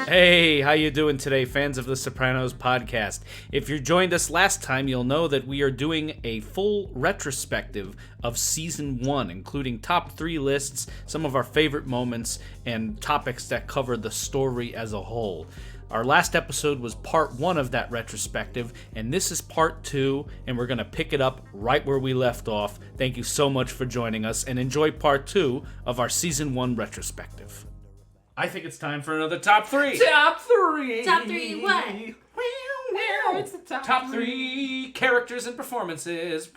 Hey, how you doing today, fans of the Sopranos podcast? If you joined us last time, you'll know that we are doing a full retrospective of Season 1, including top 3 lists, some of our favorite moments, and topics that cover the story as a whole. Our last episode was part 1 of that retrospective, and this is part 2, and we're going to pick it up right where we left off. Thank you so much for joining us, and enjoy part 2 of our Season 1 retrospective. I think it's time for another top 3. Top 3. Top 3 what? It's the Top 3 characters and performances.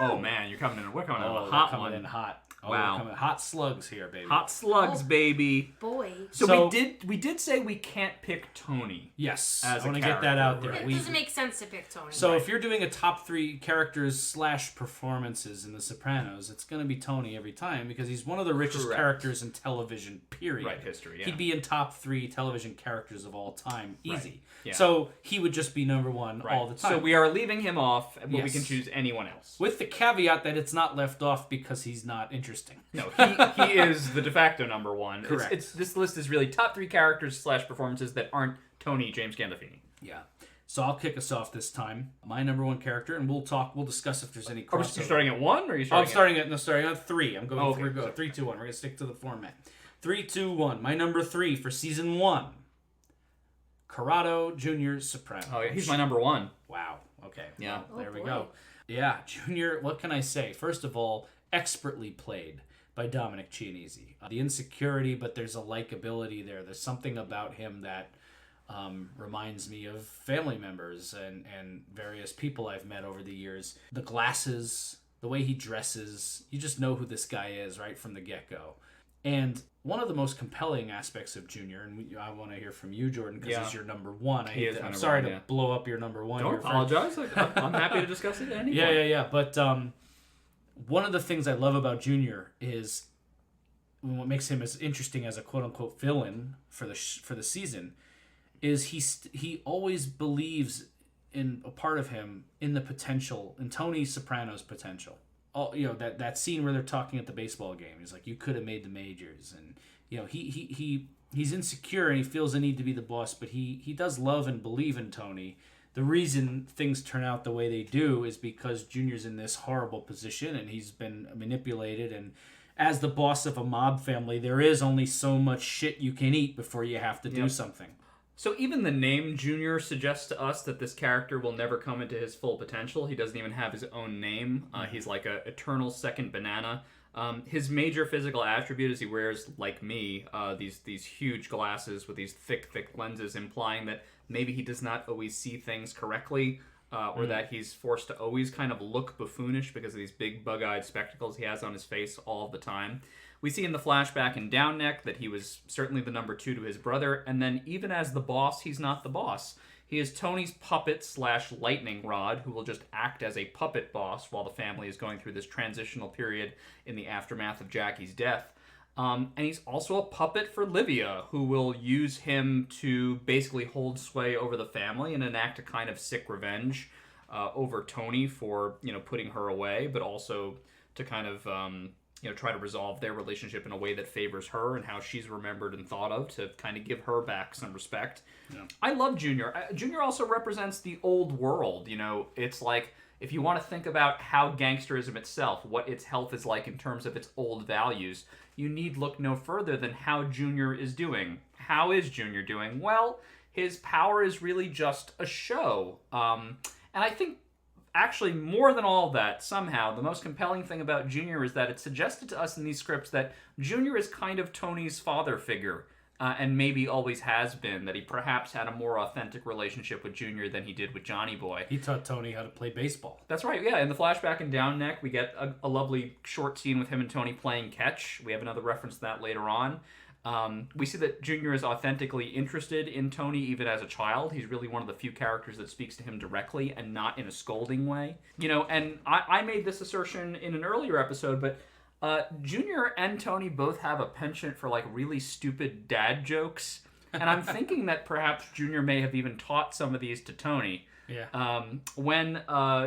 Oh man, we're coming in a Coming hot one. in hot. Wow. Hot slugs here, baby. Hot slugs, baby. Boy. So we did say we can't pick Tony. Yes, As I want a to get that out there. character, It doesn't make sense to pick Tony. So if you're doing a top 3 characters / performances in The Sopranos, it's going to be Tony every time because he's one of the richest Correct. characters in television, period. Right, history, yeah. He'd be in top 3 television characters of all time, easy. Right, yeah. So he would just be number 1 Right. all the time. So we are leaving him off, but we Yes. can choose anyone else. With the caveat that it's not left off because he's not interesting. No, he is the de facto number 1. Correct. It's this list is really top 3 characters / performances that aren't Tony James Gandolfini. Yeah. So I'll kick us off this time. My number 1 character, and we'll discuss if there's any Are crossover. you starting at 1 or are you I'm starting starting at 3. I'm going Okay. through 3, 2, 1. We're going to stick to the format. 3, 2, 1. My number 3 for season 1. Corrado Jr. Soprano. Oh, yeah, he's my number 1. Wow. Okay. Yeah. Well, there we boy. go. Yeah, Junior, what can I say? First of all, expertly played by Dominic Chianese. The insecurity, but there's a likability there. There's something about him that reminds me of family members and various people I've met over the years. The glasses, the way he dresses, you just know who this guy is right from the get-go. And one of the most compelling aspects of Junior, and I want to hear from you, Jordan, because he's your number 1. I'm sorry to blow up your number 1. Don't here apologize. I'm happy to discuss it at any point. Yeah. But one of the things I love about Junior is what makes him as interesting as a quote-unquote villain for the season is he always believes in a part of him in the potential, in Tony Soprano's potential. That scene where they're talking at the baseball game. He's like, you could have made the majors. And, he's insecure and he feels the need to be the boss, but he does love and believe in Tony. The reason things turn out the way they do is because Junior's in this horrible position and he's been manipulated. And as the boss of a mob family, there is only so much shit you can eat before you have to do something. So even the name Junior suggests to us that this character will never come into his full potential. He doesn't even have his own name. He's like a eternal second banana. His major physical attribute is he wears, like me, these huge glasses with these thick lenses, implying that maybe he does not always see things correctly, or that he's forced to always kind of look buffoonish because of these big bug-eyed spectacles he has on his face all the time. We see in the flashback in Down Neck that he was certainly the number 2 to his brother, and then even as the boss, he's not the boss. He is Tony's puppet / lightning rod, who will just act as a puppet boss while the family is going through this transitional period in the aftermath of Jackie's death. And he's also a puppet for Livia, who will use him to basically hold sway over the family and enact a kind of sick revenge over Tony for, putting her away, but also to kind of try to resolve their relationship in a way that favors her and how she's remembered and thought of, to kind of give her back some respect. Yeah. I love Junior. Junior also represents the old world. It's like, if you want to think about how gangsterism itself, what its health is like in terms of its old values, you need look no further than how Junior is doing. How is Junior doing? Well, his power is really just a show. And I think actually, more than all of that, somehow, the most compelling thing about Junior is that it's suggested to us in these scripts that Junior is kind of Tony's father figure, and maybe always has been, that he perhaps had a more authentic relationship with Junior than he did with Johnny Boy. He taught Tony how to play baseball. That's right, yeah. In the flashback in Down Neck, we get a lovely short scene with him and Tony playing catch. We have another reference to that later on. We see that Junior is authentically interested in Tony even as a child. He's really one of the few characters that speaks to him directly and not in a scolding way. And I made this assertion in an earlier episode, but Junior and Tony both have a penchant for really stupid dad jokes. And I'm thinking that perhaps Junior may have even taught some of these to Tony. Yeah. When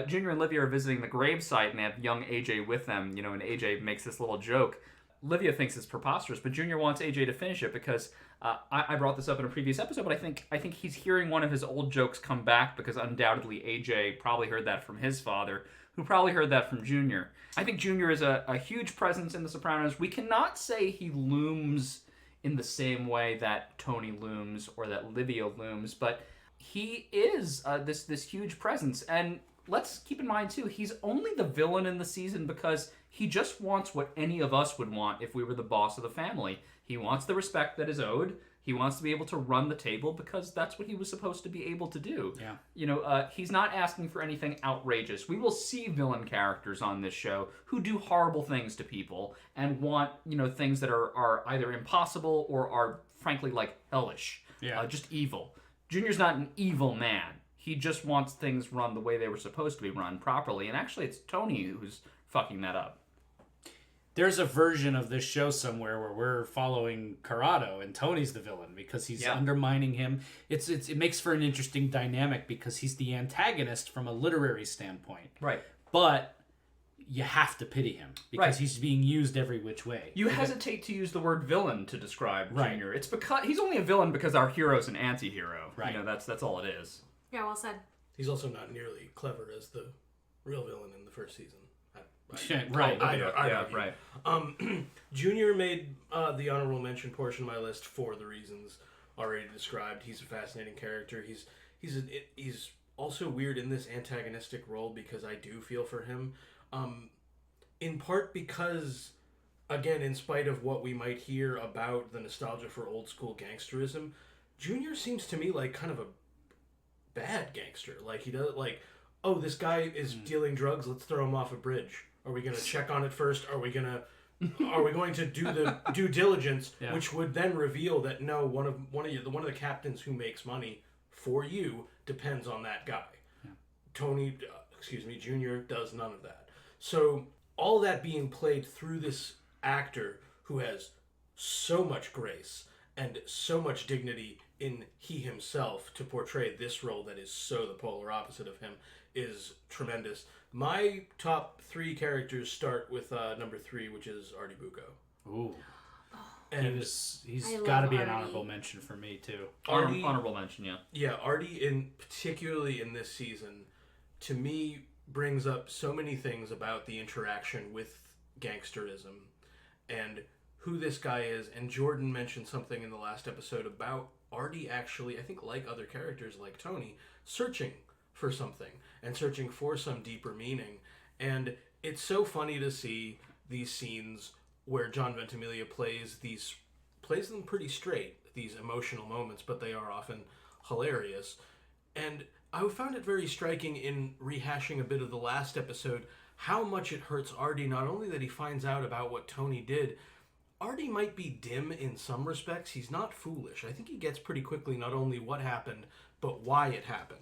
Junior and Livia are visiting the gravesite and they have young AJ with them, and AJ makes this little joke, Livia thinks it's preposterous, but Junior wants AJ to finish it because I brought this up in a previous episode, but I think he's hearing one of his old jokes come back because undoubtedly AJ probably heard that from his father, who probably heard that from Junior. I think Junior is a huge presence in The Sopranos. We cannot say he looms in the same way that Tony looms or that Livia looms, but he is this huge presence. And let's keep in mind, too, he's only the villain in the season because he just wants what any of us would want if we were the boss of the family. He wants the respect that is owed. He wants to be able to run the table because that's what he was supposed to be able to do. Yeah. He's not asking for anything outrageous. We will see villain characters on this show who do horrible things to people and want, things that are either impossible or are, frankly, like hellish. Yeah. Just evil. Junior's not an evil man. He just wants things run the way they were supposed to be run properly. And actually, it's Tony who's fucking that up. There's a version of this show somewhere where we're following Corrado and Tony's the villain because he's undermining him. It makes for an interesting dynamic because he's the antagonist from a literary standpoint. Right. But you have to pity him because he's being used every which way. You hesitate to use the word villain to describe Junior. It's because he's only a villain because our hero's an anti-hero. Right. That's all it is. Yeah, well said. He's also not nearly clever as the real villain in the first season. Right. Right. Junior made the honorable mention portion of my list for the reasons already described. He's a fascinating character. He's also weird in this antagonistic role because I do feel for him. In part because, again, in spite of what we might hear about the nostalgia for old school gangsterism, Junior seems to me like kind of a bad gangster. Like he does, like, oh, this guy is dealing drugs. Let's throw him off a bridge. Are we going to check on it first? Are we going to do the due diligence, which would then reveal that no, one of the captains who makes money for you depends on that guy. Yeah. Junior does none of that. So all that being played through this actor who has so much grace and so much dignity in he himself to portray this role that is so the polar opposite of him is tremendous. My top 3 characters start with number 3, which is Artie Bucco. Ooh. And he's got to be an Artie. honorable mention for me, too. Honorable mention, yeah. Yeah, Artie, particularly in this season, to me, brings up so many things about the interaction with gangsterism and who this guy is. And Jordan mentioned something in the last episode about Artie actually, I think like other characters like Tony, searching for something and searching for some deeper meaning. And it's so funny to see these scenes where John Ventimiglia plays them pretty straight, these emotional moments, but they are often hilarious. And I found it very striking in rehashing a bit of the last episode how much it hurts Artie, not only that he finds out about what Tony did. Artie might be dim in some respects. He's not foolish. I think he gets pretty quickly not only what happened, but why it happened.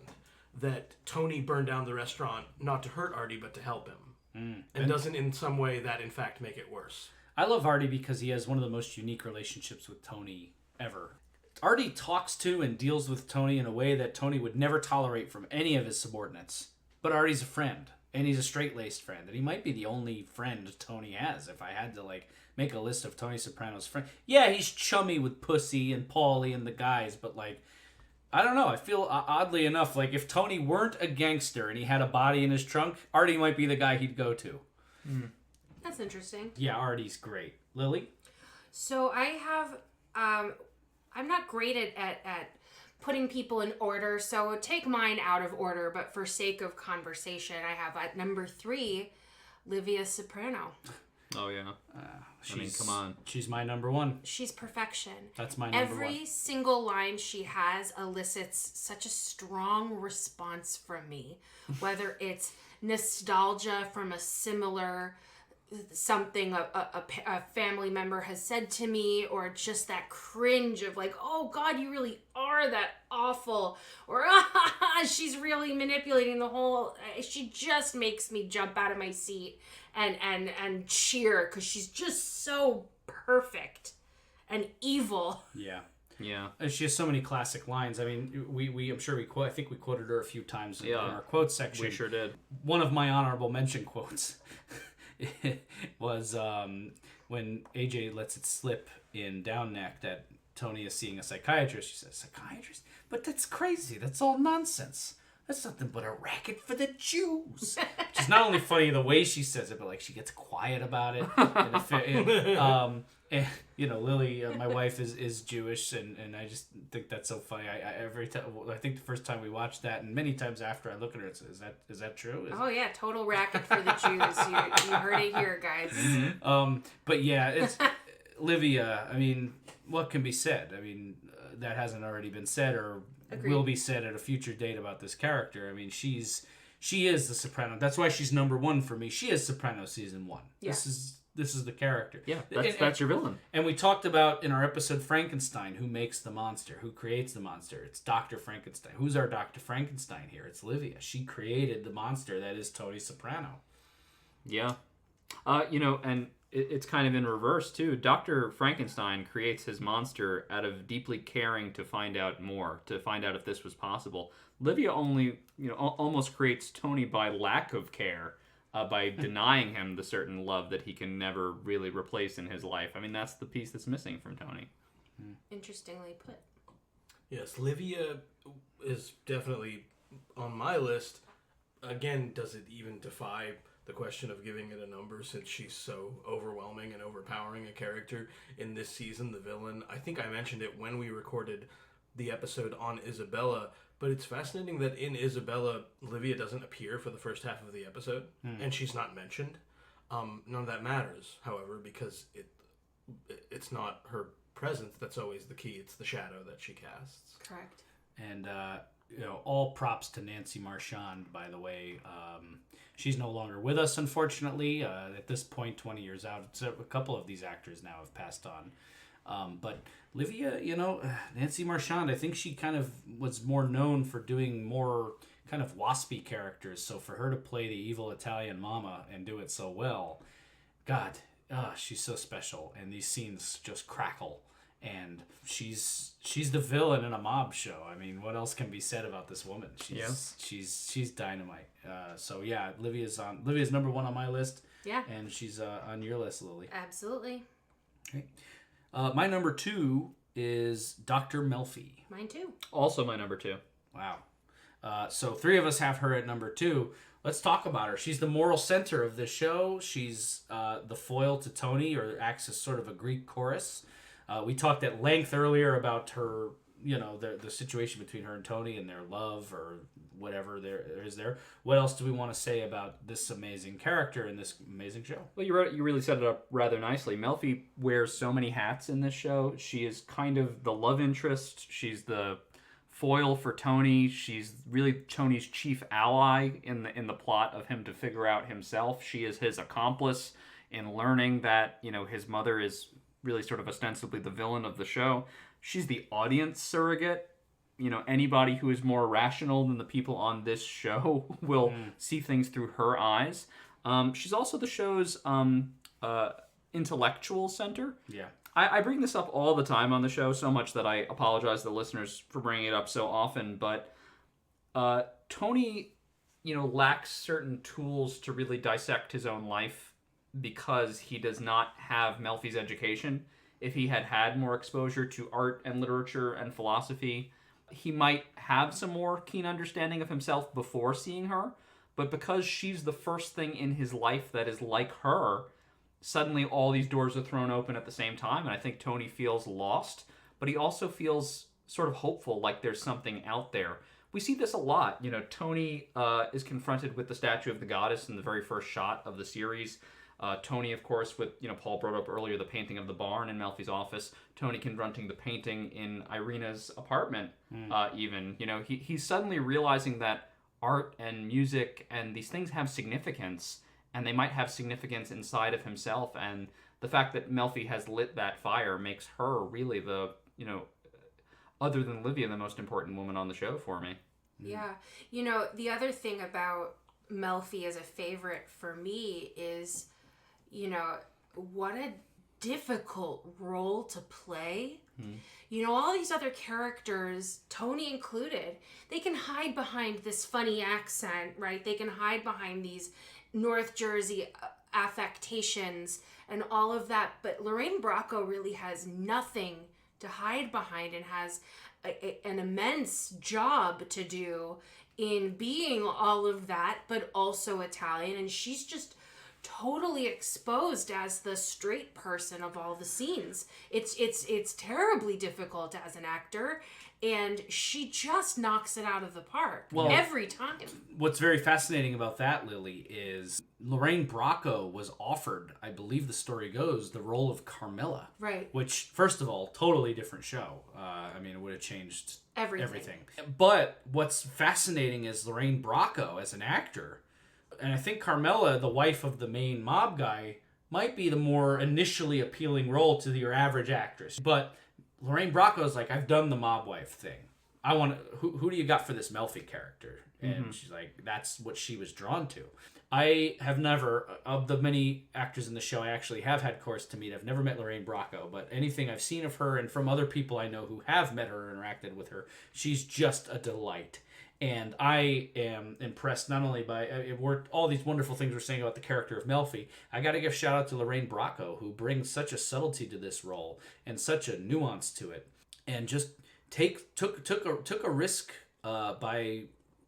That Tony burned down the restaurant not to hurt Artie, but to help him. And doesn't in some way that in fact make it worse. I love Artie because he has one of the most unique relationships with Tony ever. Artie talks to and deals with Tony in a way that Tony would never tolerate from any of his subordinates. But Artie's a friend, and he's a straight-laced friend, and he might be the only friend Tony has. If I had to make a list of Tony Soprano's friends, yeah, he's chummy with Pussy and Paulie and the guys, but I don't know. I feel oddly enough like if Tony weren't a gangster and he had a body in his trunk, Artie might be the guy he'd go to. That's interesting. Yeah, Artie's great. Lily? So I have, I'm not great at putting people in order, so take mine out of order, but for sake of conversation, I have at number 3, Livia Soprano. Oh, yeah. Come on. She's my number 1. She's perfection. That's my number 1. Every single line she has elicits such a strong response from me, whether it's nostalgia from a similar something a family member has said to me, or just that cringe of oh God, you really are that awful, or she's really manipulating the whole, she just makes me jump out of my seat and cheer because she's just so perfect and evil. Yeah, and she has so many classic lines. I mean, we I'm sure I think we quoted her a few times in our quotes section. We sure did. One of my honorable mention quotes was when AJ lets it slip in Down Neck that Tony is seeing a psychiatrist. She says, "Psychiatrist? But that's crazy. That's all nonsense. That's nothing but a racket for the Jews." Which is not only funny the way she says it, but like she gets quiet about it. And Lily, my wife, is Jewish, and I just think that's so funny. I think the first time we watched that, and many times after, I look at her and say, "Is that true?" Oh yeah, total racket for the Jews. You heard it here, guys. But yeah, it's Livia. I mean, what can be said? I mean, that hasn't already been said or Agreed. will be said at a future date about this character. I mean, she is the Soprano. That's why she's number one for me. She is Soprano season 1. Yeah. This is the character. Yeah, that's your villain. And we talked about in our episode Frankenstein, who makes the monster, who creates the monster. It's Dr. Frankenstein. Who's our Dr. Frankenstein here? It's Livia. She created the monster that is Tony Soprano. Yeah. And it's kind of in reverse, too. Dr. Frankenstein creates his monster out of deeply caring to find out more, to find out if this was possible. Livia only, almost creates Tony by lack of care, by denying him the certain love that he can never really replace in his life. I mean, that's the piece that's missing from Tony. Interestingly put. Yes, Livia is definitely on my list. Again, does it even defy the question of giving it a number, since she's so overwhelming and overpowering a character in this season, the villain? I think I mentioned it when we recorded the episode on Isabella, but it's fascinating that in Isabella, Livia doesn't appear for the first half of the episode, and she's not mentioned. None of that matters, however, because it's not her presence that's always the key. It's the shadow that she casts. Correct. And all props to Nancy Marchand, by the way. She's no longer with us, unfortunately. At this point, 20 years out, a couple of these actors now have passed on. But Livia, Nancy Marchand, I think she kind of was more known for doing more kind of waspy characters. So for her to play the evil Italian mama and do it so well, God, she's so special. And these scenes just crackle. And she's the villain in a mob show. I mean, what else can be said about this woman? She's dynamite. So yeah, Livia's number one on my list. Yeah. And she's on your list, Lily. Absolutely. Okay. My number 2 is Dr. Melfi. Mine too. Also my number 2. Wow. So 3 of us have her at number 2. Let's talk about her. She's the moral center of this show. She's the foil to Tony, or acts as sort of a Greek chorus. We talked at length earlier about her, the situation between her and Tony and their love or whatever there is there. What else do we want to say about this amazing character in this amazing show? Well, you really set it up rather nicely. Melfi wears so many hats in this show. She is kind of the love interest. She's the foil for Tony. She's really Tony's chief ally in the plot of him to figure out himself. She is his accomplice in learning that, his mother is really sort of ostensibly the villain of the show. She's the audience surrogate. Anybody who is more rational than the people on this show will see things through her eyes. She's also the show's intellectual center. Yeah. I bring this up all the time on the show, so much that I apologize to the listeners for bringing it up so often, but Tony, lacks certain tools to really dissect his own life because he does not have Melfi's education. If he had more exposure to art and literature and philosophy, he might have some more keen understanding of himself before seeing her. But because she's the first thing in his life that is like her, suddenly all these doors are thrown open at the same time. And I think Tony feels lost, but he also feels sort of hopeful, like there's something out there. We see this a lot. Tony is confronted with the statue of the goddess in the very first shot of the series. Tony, of course, with, Paul brought up earlier the painting of the barn in Melfi's office. Tony confronting the painting in Irina's apartment, even. He's suddenly realizing that art and music and these things have significance, and they might have significance inside of himself. And the fact that Melfi has lit that fire makes her really the, other than Livia, the most important woman on the show for me. Yeah. The other thing about Melfi as a favorite for me is, what a difficult role to play. All these other characters, Tony included, they can hide behind this funny accent, right? They can hide behind these North Jersey affectations and all of that, but Lorraine Bracco really has nothing to hide behind and has an immense job to do in being all of that, but also Italian, and she's just totally exposed as the straight person of all the scenes. It's terribly difficult as an actor, and she just knocks it out of the park every time. What's very fascinating about that, Lily, is Lorraine Bracco was offered, I believe the story goes, the role of Carmilla. Right. Which, first of all, totally different show. I mean, it would have changed everything. But what's fascinating is Lorraine Bracco as an actor, and I think Carmilla, the wife of the main mob guy, might be the more initially appealing role to your average actress. But Lorraine Bracco is like, I've done the mob wife thing. I want to, who do you got for this Melfi character? And she's like, that's what she was drawn to. I have never, of the many actors in the show I actually have had course to meet, I've never met Lorraine Bracco, but anything I've seen of her and from other people I know who have met her or interacted with her, she's just a delight. And I am impressed not only by all these wonderful things we're saying about the character of Melfi. I got to give shout out to Lorraine Bracco, who brings such a subtlety to this role and such a nuance to it, and just took a risk by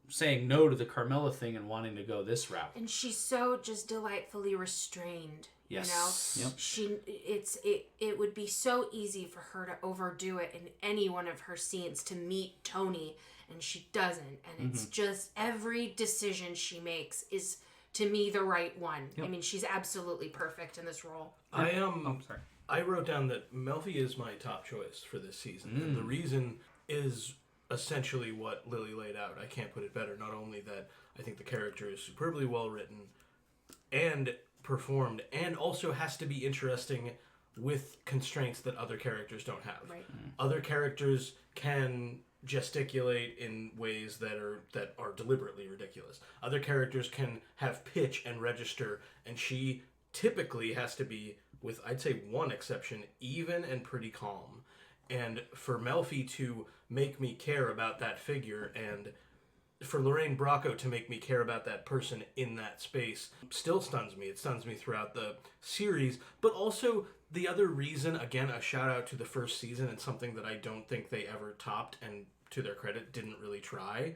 saying no to the Carmilla thing and wanting to go this route. And she's so just delightfully restrained. Yes. You know, it would be so easy for her to overdo it in any one of her scenes to meet Tony, and she doesn't. And it's just every decision she makes is, to me, the right one. Yep. I mean, she's absolutely perfect in this role. I wrote down that Melfi is my top choice for this season, and the reason is essentially what Lily laid out. I can't put it better. Not only that I think the character is superbly well written and performed, and also has to be interesting with constraints that other characters don't have. Right. Other characters can gesticulate in ways that are deliberately ridiculous. Other characters can have pitch and register, and she typically has to be, with I'd say one exception, even and pretty calm. And for Melfi to make me care about that figure, and for Lorraine Bracco to make me care about that person in that space, still stuns me. It stuns me throughout the series. But also, the other reason, again, a shout out to the first season, and something that I don't think they ever topped, and to their credit, didn't really try.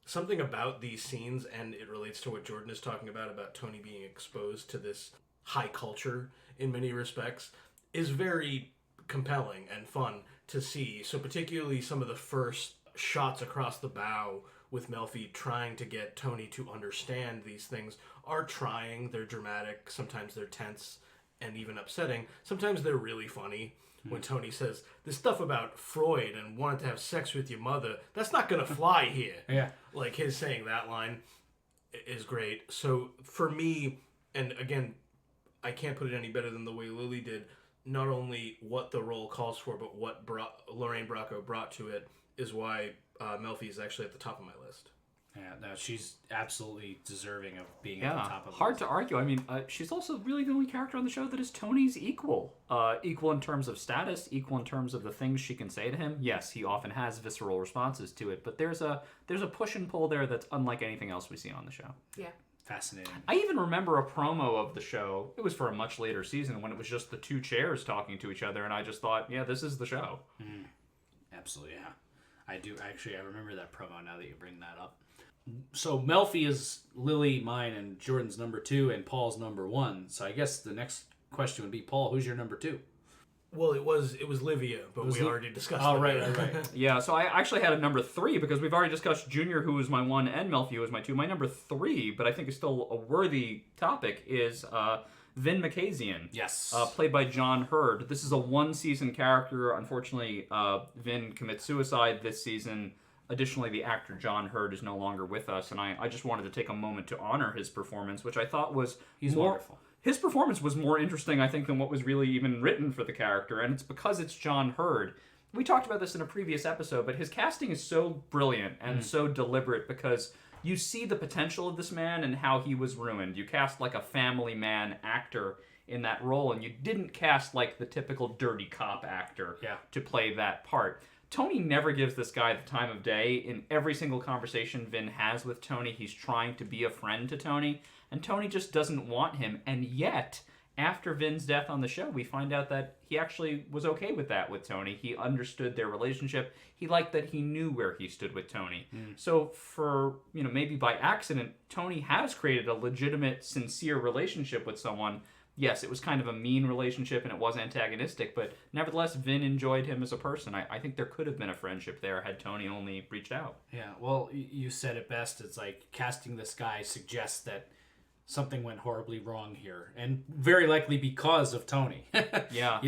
Something about these scenes, and it relates to what Jordan is talking about Tony being exposed to this high culture in many respects, is very compelling and fun to see. So particularly some of the first shots across the bow with Melfi trying to get Tony to understand these things are trying. They're dramatic. Sometimes they're tense and even upsetting. Sometimes they're really funny. When Tony says, this stuff about Freud and wanting to have sex with your mother, that's not going to fly here. Yeah. Like, his saying that line is great. So for me, and again, I can't put it any better than the way Lily did, not only what the role calls for, but what Lorraine Bracco brought to it is why Melfi is actually at the top of my list. Yeah, no, she's absolutely deserving of being Yeah, at the top of the hard list. to argue. I mean, she's also really the only character on the show that is Tony's equal. Equal in terms of status, equal in terms of the things she can say to him. Yes, he often has visceral responses to it, but there's a push and pull there that's unlike anything else we see on the show. Yeah. Fascinating. I even remember a promo of the show. It was for a much later season when it was just the two chairs talking to each other, and I just thought, yeah, this is the show. Absolutely, yeah. I do. Actually, I remember that promo now that you bring that up. So Melfi is Lily, mine, and Jordan's number 2, and Paul's number 1. So I guess the next question would be, Paul, who's your number 2? Well, it was Livia, but we already discussed it. Oh, right. Yeah, so I actually had a number 3 because we've already discussed Junior, who was my 1, and Melfi, who was my 2. My number 3, but I think is still a worthy topic, is Vin Makazian. Yes. Played by John Hurd. This is a one-season character. Unfortunately, Vin commits suicide this season. Additionally, the actor John Hurd is no longer with us, and I just wanted to take a moment to honor his performance, which I thought was wonderful. His performance was more interesting, I think, than what was really even written for the character, and it's because it's John Hurd. We talked about this in a previous episode, but his casting is so brilliant and so deliberate because you see the potential of this man and how he was ruined. You cast like a family man actor in that role, and you didn't cast like the typical dirty cop actor to play that part. Tony never gives this guy the time of day. In every single conversation Vin has with Tony, he's trying to be a friend to Tony, and Tony just doesn't want him. And yet, after Vin's death on the show, we find out that he actually was okay with that with Tony. He understood their relationship. He liked that he knew where he stood with Tony. So for, maybe by accident, Tony has created a legitimate, sincere relationship with someone. Yes, it was kind of a mean relationship and it was antagonistic, but nevertheless, Vin enjoyed him as a person. I think there could have been a friendship there had Tony only reached out. Yeah, well, you said it best. It's like casting this guy suggests that something went horribly wrong here, and very likely because of Tony. Yeah.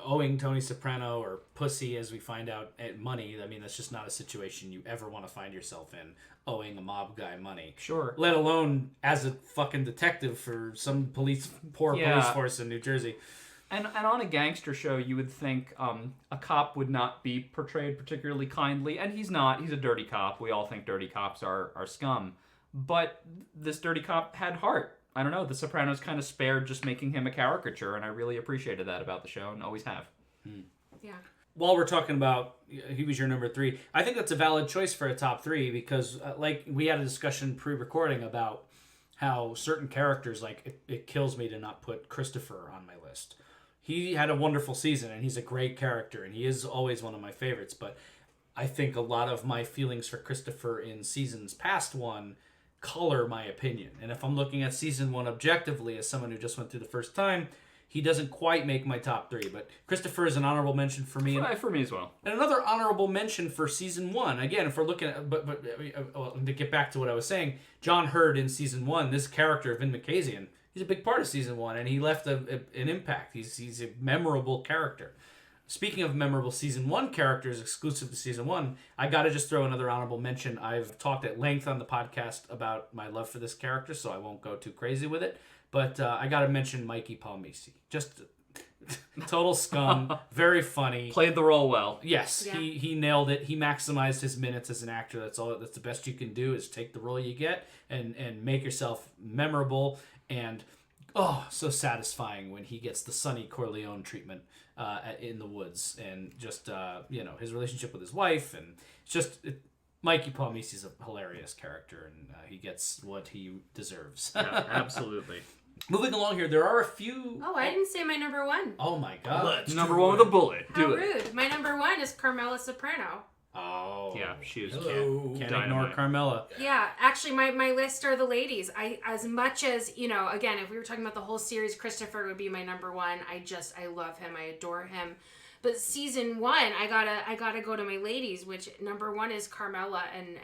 Owing Tony Soprano or pussy, as we find out, money, I mean, that's just not a situation you ever want to find yourself in, owing a mob guy money. Sure. Let alone as a fucking detective for some police force in New Jersey. And on a gangster show, you would think a cop would not be portrayed particularly kindly, and he's not. He's a dirty cop. We all think dirty cops are scum. But this dirty cop had heart. I don't know, The Sopranos kind of spared just making him a caricature, and I really appreciated that about the show, and always have. Yeah. While we're talking about he was your number 3, I think that's a valid choice for a top 3 because, like, we had a discussion pre-recording about how certain characters, like, it kills me to not put Christopher on my list. He had a wonderful season, and he's a great character, and he is always one of my favorites, but I think a lot of my feelings for Christopher in seasons past one color my opinion. And if I'm looking at season 1 objectively as someone who just went through the first time, he doesn't quite make my top 3. But Christopher is an honorable mention for me. For me as well. And another honorable mention for season 1. Again, if we're looking at, but to get back to what I was saying, John Hurd in season 1, this character, Vin Makazian, he's a big part of season 1, and he left an impact. He's a memorable character. Speaking of memorable season 1 characters exclusive to season 1, I got to just throw another honorable mention. I've talked at length on the podcast about my love for this character, so I won't go too crazy with it. But I got to mention Mikey Palmisi. Just total scum, very funny. Played the role well. Yes, Yeah. he nailed it. He maximized his minutes as an actor. That's the best you can do is take the role you get and make yourself memorable. And so satisfying when he gets the Sonny Corleone treatment in the woods, and just his relationship with his wife, and it's just Mikey Palmisi's a hilarious character, and he gets what he deserves. Yeah, absolutely. Moving along here, there are a few. Oh, I didn't say my number 1. Oh my god! Number 1 with a bullet. How Do it. rude. My number 1 is Carmela Soprano. Oh Yeah, she was Hello. Can't Dynamite. ignore Carmela. Yeah, actually, my list are the ladies. As much as, again, if we were talking about the whole series, Christopher would be my number 1. I love him. I adore him. But season 1, I gotta go to my ladies, which number 1 is Carmela, and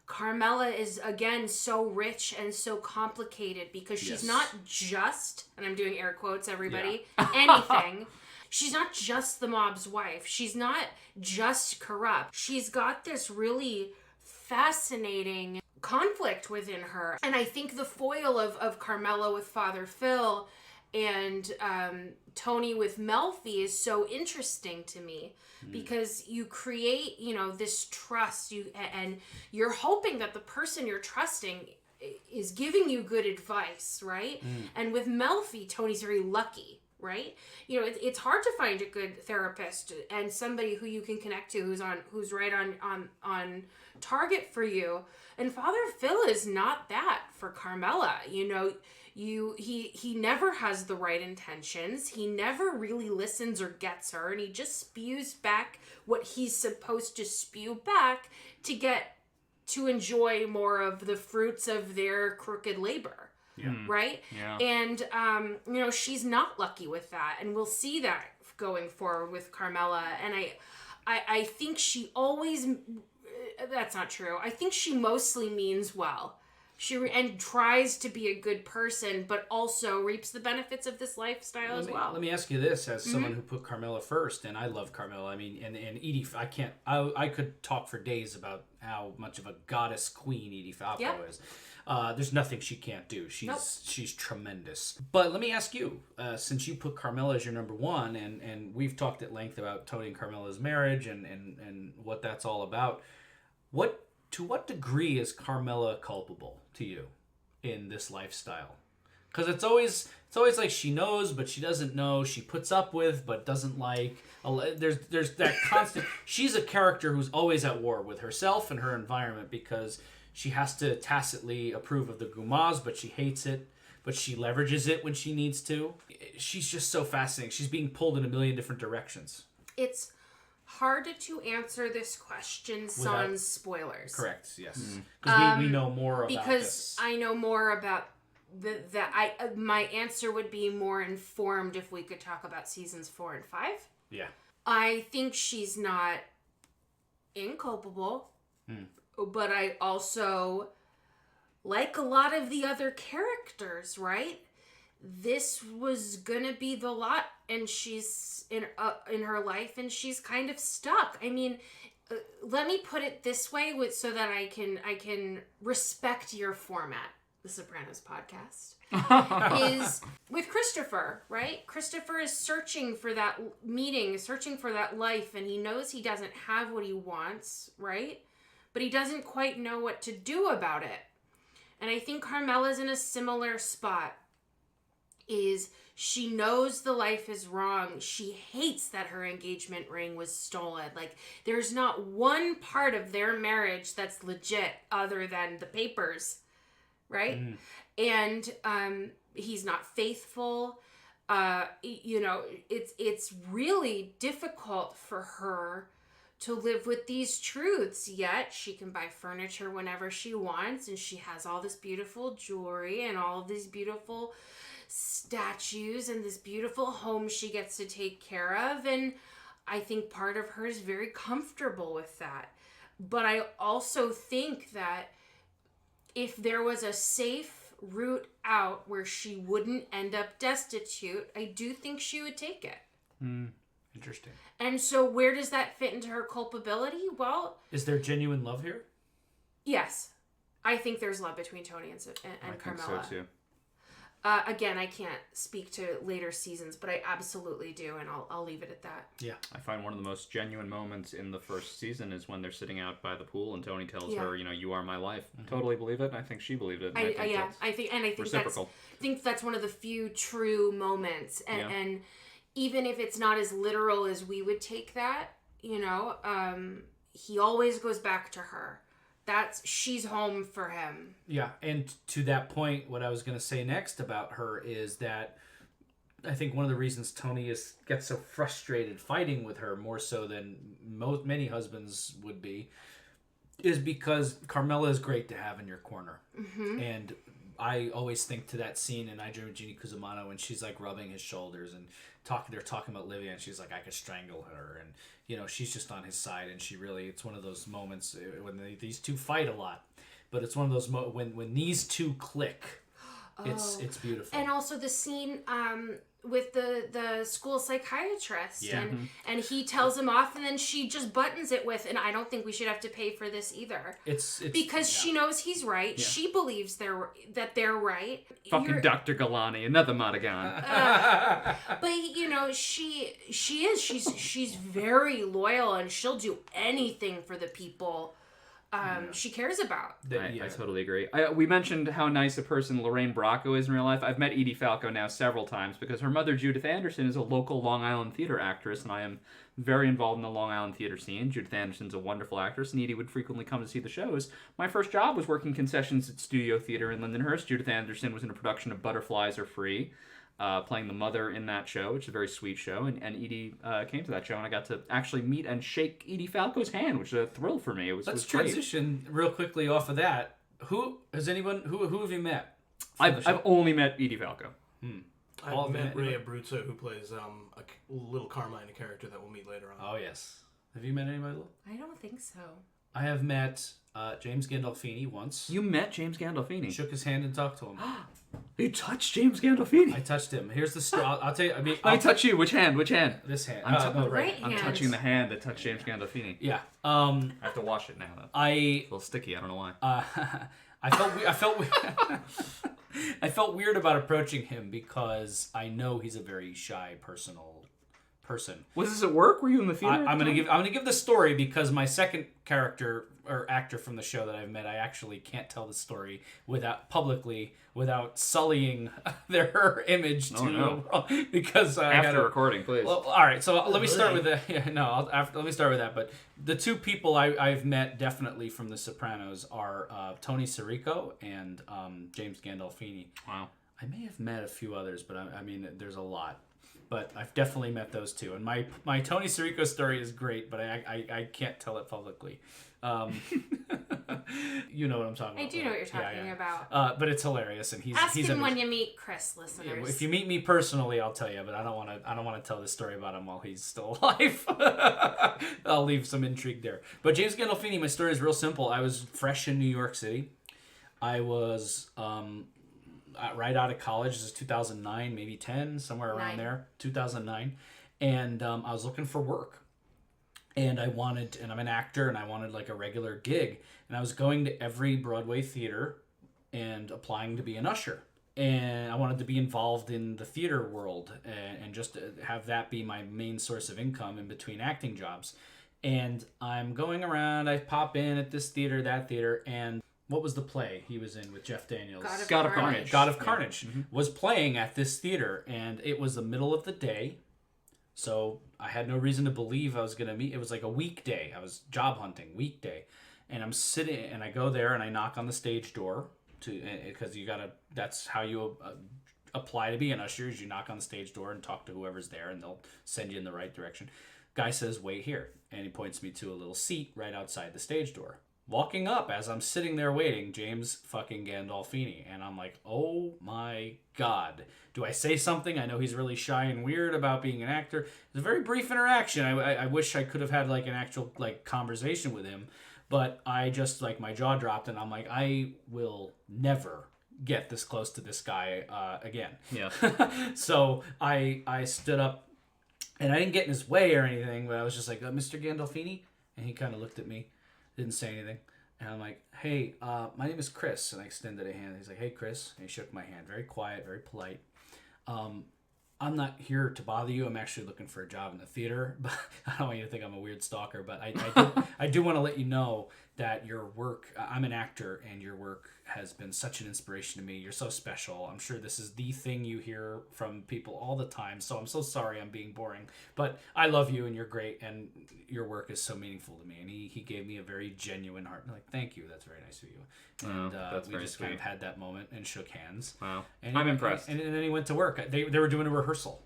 Carmela is, again, so rich and so complicated because she's not just, and I'm doing air quotes, everybody, anything. She's not just the mob's wife. She's not just corrupt. She's got this really fascinating conflict within her. And I think the foil of Carmela with Father Phil and Tony with Melfi is so interesting to me because you create, this trust, and you're hoping that the person you're trusting is giving you good advice, right? And with Melfi, Tony's very lucky. Right? It's hard to find a good therapist and somebody who you can connect to who's right on target for you. And Father Phil is not that for Carmela. He never has the right intentions. He never really listens or gets her, and he just spews back what he's supposed to spew back to enjoy more of the fruits of their crooked labor. Yeah. Right? Yeah. And, she's not lucky with that. And we'll see that going forward with Carmela. And I think she always, that's not true. I think she mostly means well. And tries to be a good person, but also reaps the benefits of this lifestyle as well. Let me ask you this, as someone who put Carmela first, and I love Carmela. I mean, and Edie, I could talk for days about how much of a goddess queen Edie Falco is. There's nothing she can't do. She's tremendous. But let me ask you, since you put Carmela as your number 1, and we've talked at length about Tony and Carmela's marriage and what that's all about, to what degree is Carmela culpable to you in this lifestyle? Because it's always like she knows, but she doesn't know. She puts up with, but doesn't like. There's that constant. She's a character who's always at war with herself and her environment because she has to tacitly approve of the Gumas, but she hates it. But she leverages it when she needs to. She's just so fascinating. She's being pulled in a million different directions. It's hard to answer this question sans spoilers. Correct. Yes. Because we know more about because this. I know more about my answer would be more informed if we could talk about seasons 4 and 5. Yeah. I think she's not inculpable, but I also, like a lot of the other characters, right? This was gonna be the lot, and she's in her life, and she's kind of stuck. I mean, let me put it this way, so that I can respect your format. The Sopranos podcast is with Christopher, right? Christopher is searching for that meaning, searching for that life, and he knows he doesn't have what he wants, right? But he doesn't quite know what to do about it. And I think Carmela's in a similar spot. Is she knows the life is wrong. She hates that her engagement ring was stolen. Like, there's not one part of their marriage that's legit other than the papers, right? And he's not faithful. It's really difficult for her to live with these truths, yet she can buy furniture whenever she wants, and she has all this beautiful jewelry and all of these beautiful statues and this beautiful home she gets to take care of, and I think part of her is very comfortable with that. But I also think that if there was a safe route out where she wouldn't end up destitute, I do think she would take it. Interesting. And so where does that fit into her culpability? Well, is there genuine love here? Yes. I think there's love between Tony and Carmela. I think so too. Again, I can't speak to later seasons, but I absolutely do, and I'll leave it at that. Yeah. I find one of the most genuine moments in the first season is when they're sitting out by the pool and Tony tells her, you are my life. Totally believe it, and I think she believed it. I think reciprocal. I think that's one of the few true moments, and even if it's not as literal as we would take that, he always goes back to her. She's home for him. Yeah, and to that point, what I was going to say next about her is that I think one of the reasons Tony gets so frustrated fighting with her, more so than many husbands would be, is because Carmela is great to have in your corner. And I always think to that scene in I Dream of Jeannie Cusimano when she's like rubbing his shoulders and they're talking about Livia, and she's like, I could strangle her, and she's just on his side, and it's one of those moments when these two fight a lot, but it's one of those when these two click, it's beautiful. And also the scene with the school psychiatrist, and he tells him off, and then she just buttons it with, and I don't think we should have to pay for this either. It's because she knows he's right. Yeah. She believes that they're right. Fucking Dr. Galani, another Madigan. But she's very loyal, and she'll do anything for the people she cares about. I totally agree. We mentioned how nice a person Lorraine Bracco is in real life. I've met Edie Falco now several times because her mother, Judith Anderson, is a local Long Island theater actress, and I am very involved in the Long Island theater scene. Judith Anderson's a wonderful actress, and Edie would frequently come to see the shows. My first job was working concessions at Studio Theater in Lindenhurst. Judith Anderson was in a production of Butterflies Are Free, playing the mother in that show, which is a very sweet show, and Edie came to that show, and I got to actually meet and shake Edie Falco's hand, which was a thrill for me. Let's transition real quickly off of that. Who have you met? I've only met Edie Falco. I've met Ray Abruzzo, who plays a little Carmine, a character that we'll meet later on. Oh, yes. Have you met anybody? I don't think so. I have met James Gandolfini once. You met James Gandolfini? Shook his hand and talked to him. You touched James Gandolfini? I touched him. Here's the story. I'll tell you. I touch you. Which hand? This hand. Right I'm hand. touching the hand that touched James Gandolfini. Yeah. I have to wash it now, though. It's a little sticky. I don't know why. I felt weird about approaching him because I know he's a very shy, personal person. Was this at work? Were you in the theater? I'm gonna give the story because my second character or actor from the show that I've met, I actually can't tell the story without sullying their image because after recording, please. Well, all right, so let me start with that. Yeah, no, let me start with that. But the two people I've met definitely from The Sopranos are Tony Sirico and James Gandolfini. Wow. I may have met a few others, but I mean, there's a lot. But I've definitely met those two. And my Tony Sirico story is great, but I can't tell it publicly. You know what I'm talking about. I do know what you're talking about. But it's hilarious, and he's Ask him a, when you meet Chris, listeners. yeah, if you meet me personally, I'll tell you. But I don't want to tell this story about him while he's still alive. I'll leave some intrigue there. But James Gandolfini, my story is real simple. I was fresh in New York City. I was right out of college. This is 2009, maybe 10, somewhere around there. 2009, and I was looking for work. And I'm an actor, and I wanted like a regular gig. And I was going to every Broadway theater and applying to be an usher. And I wanted to be involved in the theater world and just have that be my main source of income in between acting jobs. And I'm going around, I pop in at this theater, that theater, and what was the play he was in with Jeff Daniels? God of Carnage. God of Carnage was playing at this theater, and it was the middle of the day. So I had no reason to believe I was going to meet. It was like a weekday. I was job hunting, weekday. And I'm sitting, and I go there, and I knock on the stage door, because that's how you apply to be an usher, is you knock on the stage door and talk to whoever's there, and they'll send you in the right direction. Guy says, wait here. And he points me to a little seat right outside the stage door. Walking up, as I'm sitting there waiting, James fucking Gandolfini. And I'm like, oh my God. Do I say something? I know he's really shy and weird about being an actor. It's a very brief interaction. I wish I could have had like an actual like conversation with him. But I just like my jaw dropped and I'm like, I will never get this close to this guy again. Yeah. So I stood up and I didn't get in his way or anything, but I was just like, Mr. Gandolfini? And he kind of looked at me. Didn't say anything. And I'm like, hey, my name is Chris. And I extended a hand. He's like, hey, Chris. And he shook my hand. Very quiet, very polite. I'm not here to bother you. I'm actually looking for a job in the theater. But I don't want you to think I'm a weird stalker. But I do want to let you know that your work, I'm an actor, and your work has been such an inspiration to me. You're so special. I'm sure this is the thing you hear from people all the time. So I'm so sorry I'm being boring. But I love you, and you're great, and your work is so meaningful to me. And he gave me a very genuine heart. Like, thank you. That's very nice of you. And that's we very just sweet. kind of had that moment and shook hands. Wow. And I'm impressed. And then he went to work. They were doing a rehearsal.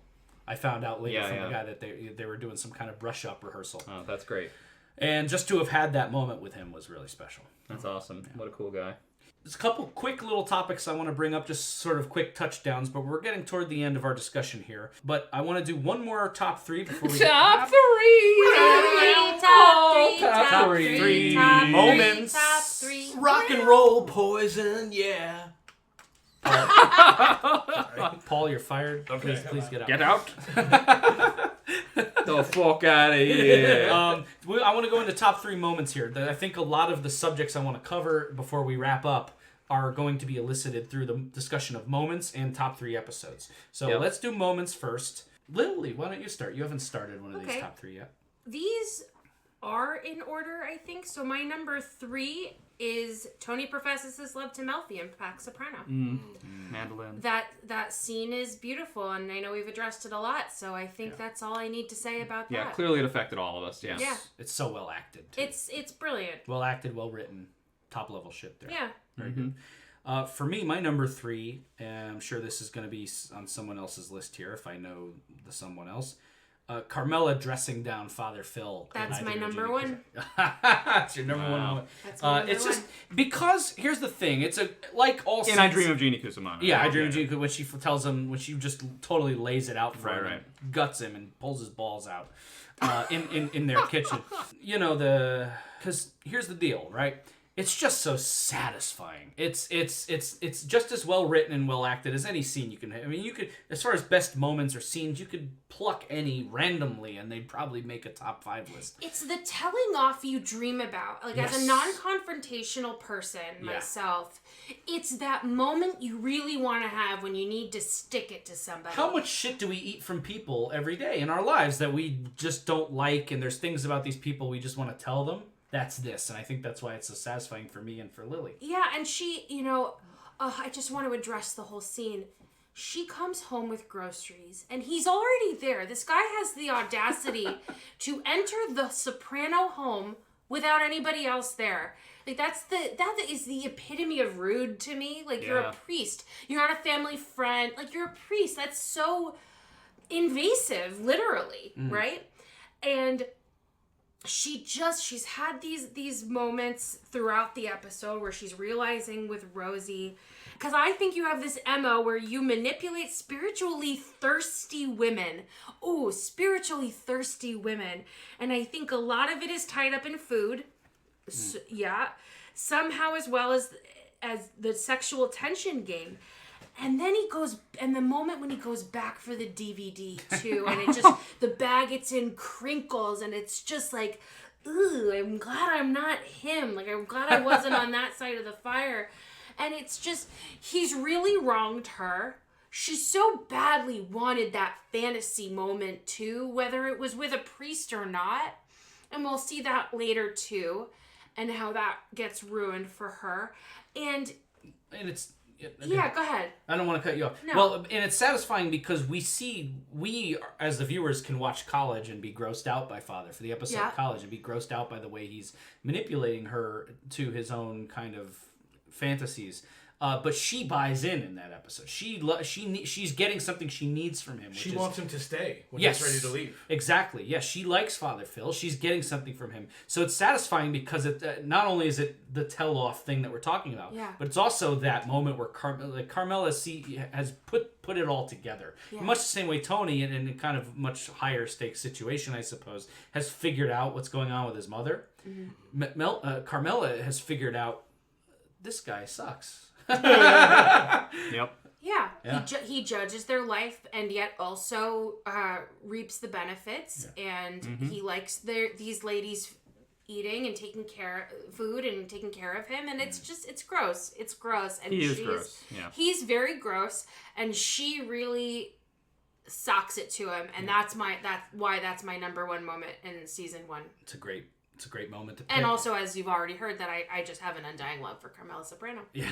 I found out later from Yeah. the guy that they were doing some kind of brush-up rehearsal. Oh, that's great. And just to have had that moment with him was really special. That's awesome. Yeah. What a cool guy. There's a couple quick little topics I want to bring up, just sort of quick touchdowns, but we're getting toward the end of our discussion here. But I want to do one more top three before we Top three moments. Top three. Rock and roll poison, yeah. Paul, you're fired. Okay. Please get out. Get out. The fuck out of here. I want to go into top three moments here. I think a lot of the subjects I want to cover before we wrap up are going to be elicited through the discussion of moments and top three episodes. So let's do moments first. Lily, why don't you start? You haven't started one of these top three yet. These are in order, I think. So my number 3 is Tony professes his love to Melfi in Pax Soprano. Mandolin. That scene is beautiful, and I know we've addressed it a lot, so I think that's all I need to say about that. Yeah, clearly it affected all of us. Yeah. It's so well acted, too. It's brilliant. Well acted, well written, top level shit there. Yeah. Very good. For me, my number 3, and I'm sure this is going to be on someone else's list here if I know the someone else. Carmela dressing down Father Phil. That's my number 1. That's your number 1 moment. That's my number It's just 1. because here's the thing. It's like all. And I Dream of Jeannie Cusimano. Yeah, I Dream of Jeannie when she tells him, when she just totally lays it out for him, Right. and guts him and pulls his balls out in their kitchen. You know because here's the deal, right? it's just so satisfying. It's just as well written and well acted as any scene you can. I mean, you could, as far as best moments or scenes, you could pluck any randomly, and they'd probably make a top 5 list. It's the telling off you dream about. Like, Yes. as a non-confrontational person myself, it's that moment you really want to have when you need to stick it to somebody. How much shit do we eat from people every day in our lives that we just don't like, and there's things about these people we just want to tell them? That's this, and I think that's why it's so satisfying for me and for Lily. Yeah, and she, I just want to address the whole scene. She comes home with groceries, and he's already there. This guy has the audacity to enter the Soprano home without anybody else there. Like, that is the epitome of rude to me. Like, you're a priest. You're not a family friend. Like, you're a priest. That's so invasive, literally, right? And she's had these moments throughout the episode where she's realizing with Rosie, because I think you have this MO where you manipulate spiritually thirsty women. Ooh, spiritually thirsty women. And I think a lot of it is tied up in food. So, somehow, as well as the sexual tension game. And then the moment when he goes back for the DVD too, and it just, the bag, it's in crinkles, and it's just like, ooh, I'm glad I'm not him. Like, I'm glad I wasn't on that side of the fire. And it's just, he's really wronged her. She so badly wanted that fantasy moment too, whether it was with a priest or not. And we'll see that later too, and how that gets ruined for her. And it's... Yeah, go ahead. I don't want to cut you off. No. Well, and it's satisfying because we as the viewers can watch College and be grossed out by Father for the episode College, and be grossed out by the way he's manipulating her to his own kind of fantasies. But she buys in that episode. She's getting something she needs from him. She wants him to stay when yes, he's ready to leave. Exactly. Yes, she likes Father Phil. She's getting something from him. So it's satisfying because not only is it the tell-off thing that we're talking about, but it's also that moment where Carmela has put it all together. Yeah. Much the same way Tony, in a kind of much higher stakes situation, I suppose, has figured out what's going on with his mother. Mm-hmm. Carmela has figured out, this guy sucks. Yep. Yeah. He judges their life and yet also reaps the benefits, and he likes these ladies eating and taking care of him, and it's gross. It's gross, and he is gross. Yeah. He's very gross, and she really socks it to him, and that's my number one moment in season 1. It's a great moment to pick. And also, as you've already heard, that I just have an undying love for Carmela Soprano. Yeah.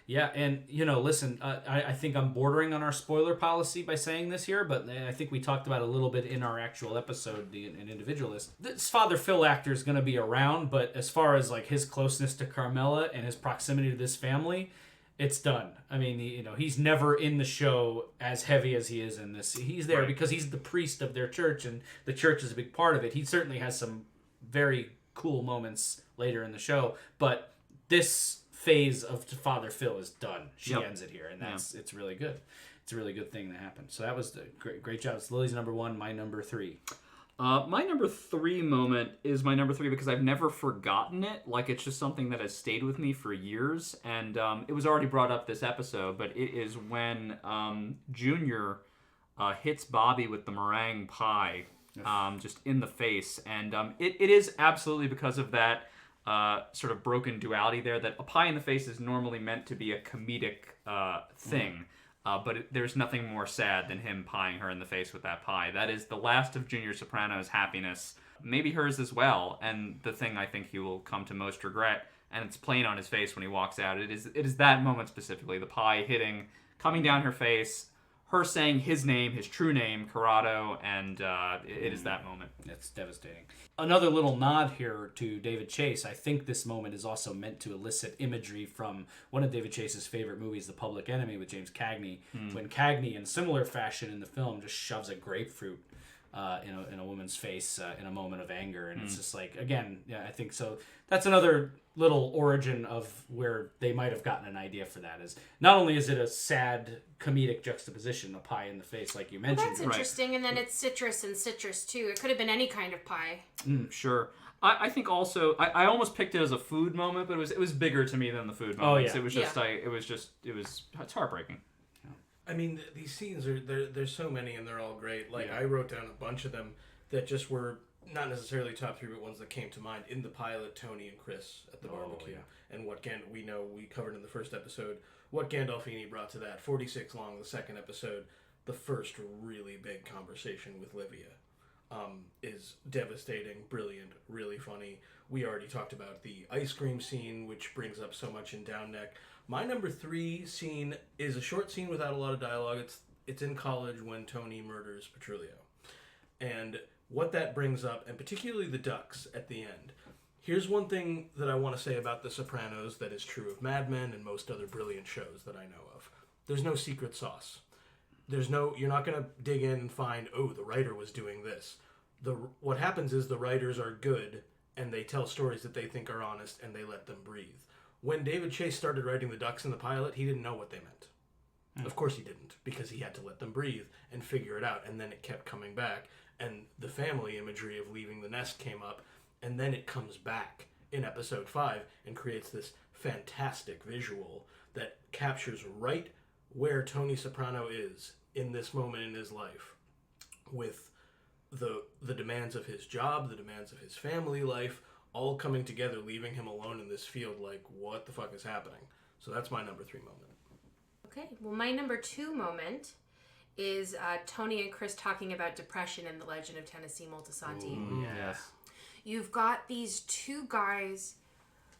Yeah, and, listen, I think I'm bordering on our spoiler policy by saying this here, but I think we talked about it a little bit in our actual episode, an individualist. This Father Phil actor is going to be around, but as far as, like, his closeness to Carmela and his proximity to this family, it's done. I mean, he's never in the show as heavy as he is in this. He's there because he's the priest of their church, and the church is a big part of it. He certainly has some very cool moments later in the show, but this phase of Father Phil is done. She ends it here, and it's really good. It's a really good thing that happened. So that was the great job. It's Lily's number 1, my number 3. My number 3 moment is my number 3 because I've never forgotten it. Like, it's just something that has stayed with me for years, and it was already brought up this episode, but it is when Junior hits Bobby with the meringue pie. Just in the face, and it is absolutely because of that sort of broken duality there, that a pie in the face is normally meant to be a comedic thing, but there's nothing more sad than him pieing her in the face with that pie. That is the last of Junior Soprano's happiness, maybe hers as well, and the thing I think he will come to most regret, and it's plain on his face when he walks out. It is that moment specifically, the pie coming down her face, her saying his name, his true name, Corrado, and it is that moment. It's devastating. Another little nod here to David Chase. I think this moment is also meant to elicit imagery from one of David Chase's favorite movies, The Public Enemy, with James Cagney, when Cagney, in similar fashion in the film, just shoves a grapefruit in a woman's face in a moment of anger, and it's just like, again, I think so. That's another little origin of where they might have gotten an idea for that. Is not only is it a sad comedic juxtaposition, a pie in the face, like you mentioned. Well, that's interesting, and then it's citrus and citrus too. It could have been any kind of pie. Sure. I think also I almost picked it as a food moment, but it was bigger to me than the food moments. yeah. It was just it's heartbreaking. I mean, these scenes there's so many and they're all great. Like I wrote down a bunch of them that just were not necessarily top 3, but ones that came to mind in the pilot. Tony and Chris at the barbecue, and what we covered in the first episode what Gandolfini brought to that. 46 long, the second episode, the first really big conversation with Livia. Is devastating, brilliant, really funny. We already talked about the ice cream scene, which brings up so much in Down Neck. My number 3 scene is a short scene without a lot of dialogue. It's in college when Tony murders Petrulio. And what that brings up, and particularly the ducks at the end. Here's one thing that I want to say about The Sopranos that is true of Mad Men and most other brilliant shows that I know of. There's no secret sauce. You're not going to dig in and find, oh, the writer was doing this. What happens is the writers are good and they tell stories that they think are honest and they let them breathe. When David Chase started writing the ducks in the pilot, he didn't know what they meant. Of course he didn't, because he had to let them breathe and figure it out, and then it kept coming back, and the family imagery of leaving the nest came up, and then it comes back in episode 5 and creates this fantastic visual that captures right where Tony Soprano is in this moment in his life, with the demands of his job, the demands of his family life, all coming together, leaving him alone in this field like, what the fuck is happening? So that's my number 3 moment. Okay, well, my number 2 moment is Tony and Chris talking about depression in The Legend of Tennessee Moltisanti. Yes. You've got these 2 guys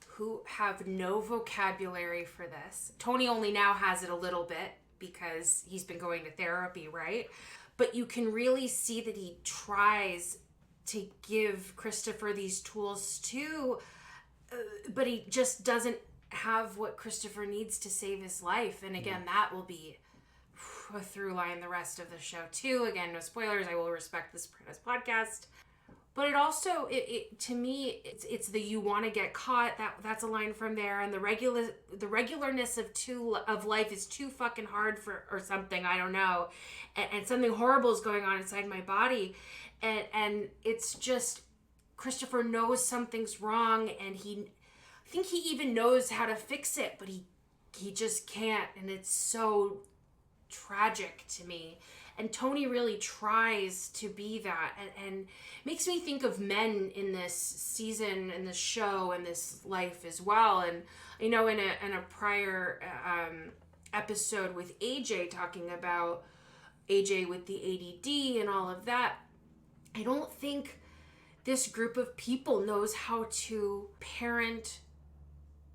who have no vocabulary for this. Tony only now has it a little bit because he's been going to therapy, right? But you can really see that he tries to give Christopher these tools too, but he just doesn't have what Christopher needs to save his life. And again, that will be a through line the rest of the show too. Again, no spoilers. I will respect the Sopranos podcast. But it also, to me, it's the you want to get caught. That's a line from there. And the regularness of life is too fucking hard or something. I don't know. And something horrible is going on inside my body. And it's just, Christopher knows something's wrong, and I think he even knows how to fix it, but he just can't. And it's so tragic to me. And Tony really tries to be that, and makes me think of men in this season, in this show, and this life as well. And you know, in a prior episode with AJ, talking about AJ with the ADD and all of that, I don't think this group of people knows how to parent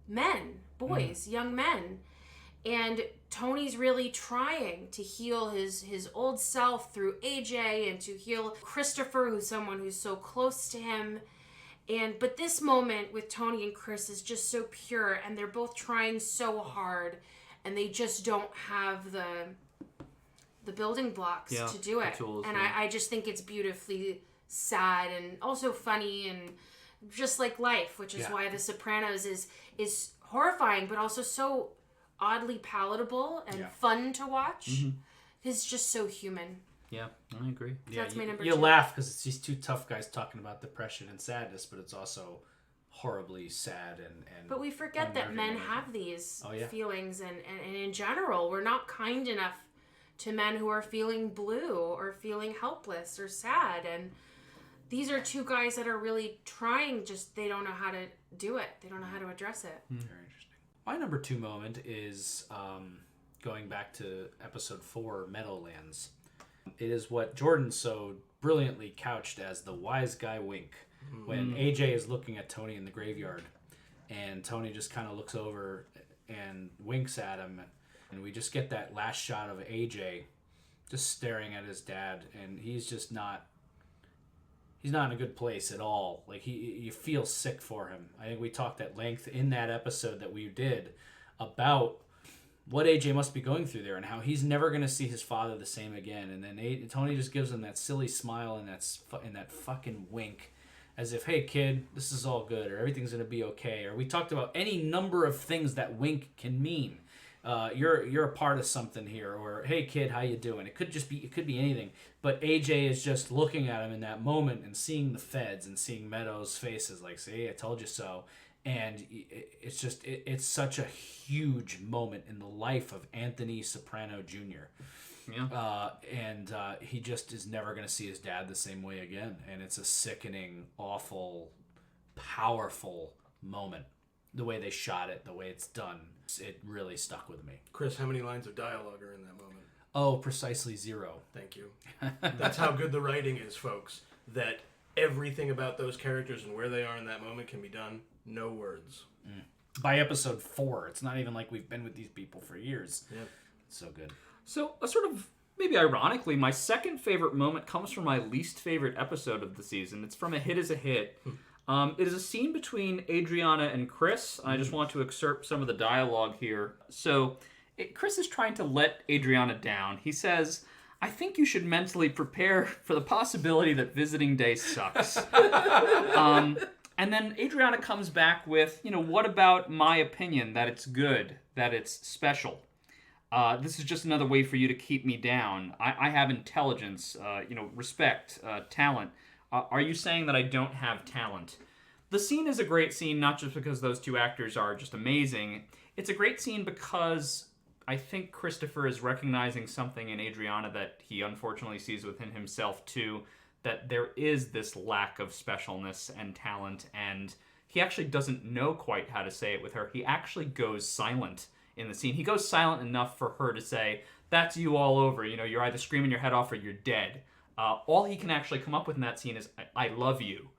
men, boys, young men. And Tony's really trying to heal his old self through AJ, and to heal Christopher, who's someone who's so close to him. But this moment with Tony and Chris is just so pure, and they're both trying so hard, and they just don't have the building blocks to do it. Tools, and I just think it's beautifully sad and also funny, and just like life, which is why The Sopranos is horrifying, but also so oddly palatable and fun to watch. It's just so human. Yeah, I agree. So that's my number 2. You laugh because it's these 2 tough guys talking about depression and sadness, but it's also horribly sad and but we forget that men have these feelings, and in general, we're not kind enough to men who are feeling blue or feeling helpless or sad. And these are 2 guys that are really trying, just they don't know how to do it. They don't know how to address it. Very interesting. My number 2 moment is going back to episode 4, Meadowlands. It is what Jordan so brilliantly couched as the wise guy wink. When AJ is looking at Tony in the graveyard, and Tony just kind of looks over and winks at him, and we just get that last shot of AJ just staring at his dad, and he's not in a good place at all. Like, you feel sick for him. I think we talked at length in that episode that we did about what AJ must be going through there, and how he's never going to see his father the same again. And then Tony just gives him that silly smile and that fucking wink, as if, hey kid, this is all good, or everything's going to be okay. Or we talked about any number of things that wink can mean. you're a part of something here, or hey kid, how you doing? It could be anything. But AJ is just looking at him in that moment and seeing the feds and seeing Meadows' faces, like, see, I told you so. And it's such a huge moment in the life of Anthony Soprano Jr. Yeah. And he just is never going to see his dad the same way again. And it's a sickening, awful, powerful moment. The way they shot it, the way it's done, it really stuck with me. Chris, how many lines of dialogue are in that moment? Oh, precisely 0. Thank you. That's how good the writing is, folks. That everything about those characters and where they are in that moment can be done. No words. By episode 4, it's not even like we've been with these people for years. Yeah. It's so good. So, a sort of, maybe ironically, my second favorite moment comes from my least favorite episode of the season. It's from A Hit is a Hit. It is a scene between Adriana and Chris. I just want to excerpt some of the dialogue here. So, Chris is trying to let Adriana down. He says, I think you should mentally prepare for the possibility that visiting day sucks. And then Adriana comes back with, what about my opinion that it's good, that it's special? This is just another way for you to keep me down. I have intelligence, respect, talent. Are you saying that I don't have talent? The scene is a great scene, not just because those two actors are just amazing. It's a great scene because I think Christopher is recognizing something in Adriana that he unfortunately sees within himself too, that there is this lack of specialness and talent, and he actually doesn't know quite how to say it with her. He actually goes silent in the scene. He goes silent enough for her to say, that's you all over. You're either screaming your head off or you're dead. All he can actually come up with in that scene is, I love you,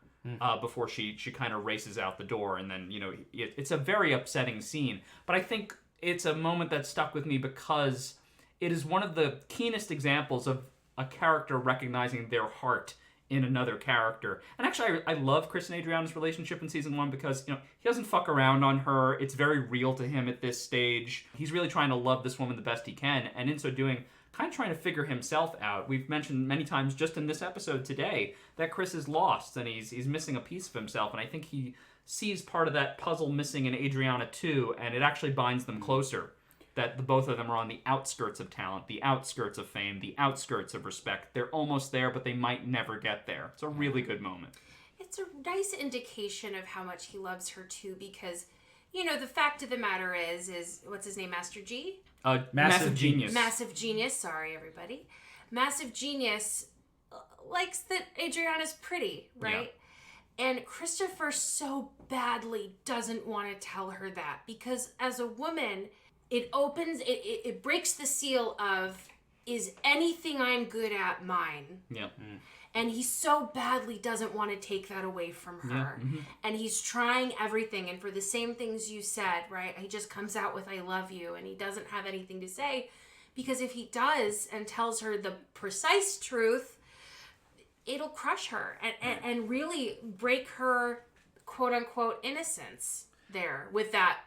before she kind of races out the door. And then, it's a very upsetting scene. But I think it's a moment that stuck with me because it is one of the keenest examples of a character recognizing their heart in another character. And actually, I love Chris and Adriana's relationship in season 1 because, he doesn't fuck around on her. It's very real to him at this stage. He's really trying to love this woman the best he can. And in so doing, kind of trying to figure himself out. We've mentioned many times just in this episode today that Chris is lost and he's missing a piece of himself. And I think he sees part of that puzzle missing in Adriana too, and it actually binds them closer. That the both of them are on the outskirts of talent, the outskirts of fame, the outskirts of respect. They're almost there, but they might never get there. It's a really good moment. It's a nice indication of how much he loves her too, because, the fact of the matter is what's his name, Master G? Massive Genius. Massive Genius, sorry everybody. Massive Genius likes that Adriana's pretty, right? Yeah. And Christopher so badly doesn't want to tell her that, because as a woman, it breaks the seal of, is anything I'm good at mine? Yeah. And he so badly doesn't want to take that away from her. Yeah. Mm-hmm. And he's trying everything. And for the same things you said, right? He just comes out with, I love you. And he doesn't have anything to say. Because if he does and tells her the precise truth, it'll crush her. And really break her, quote unquote, innocence there with that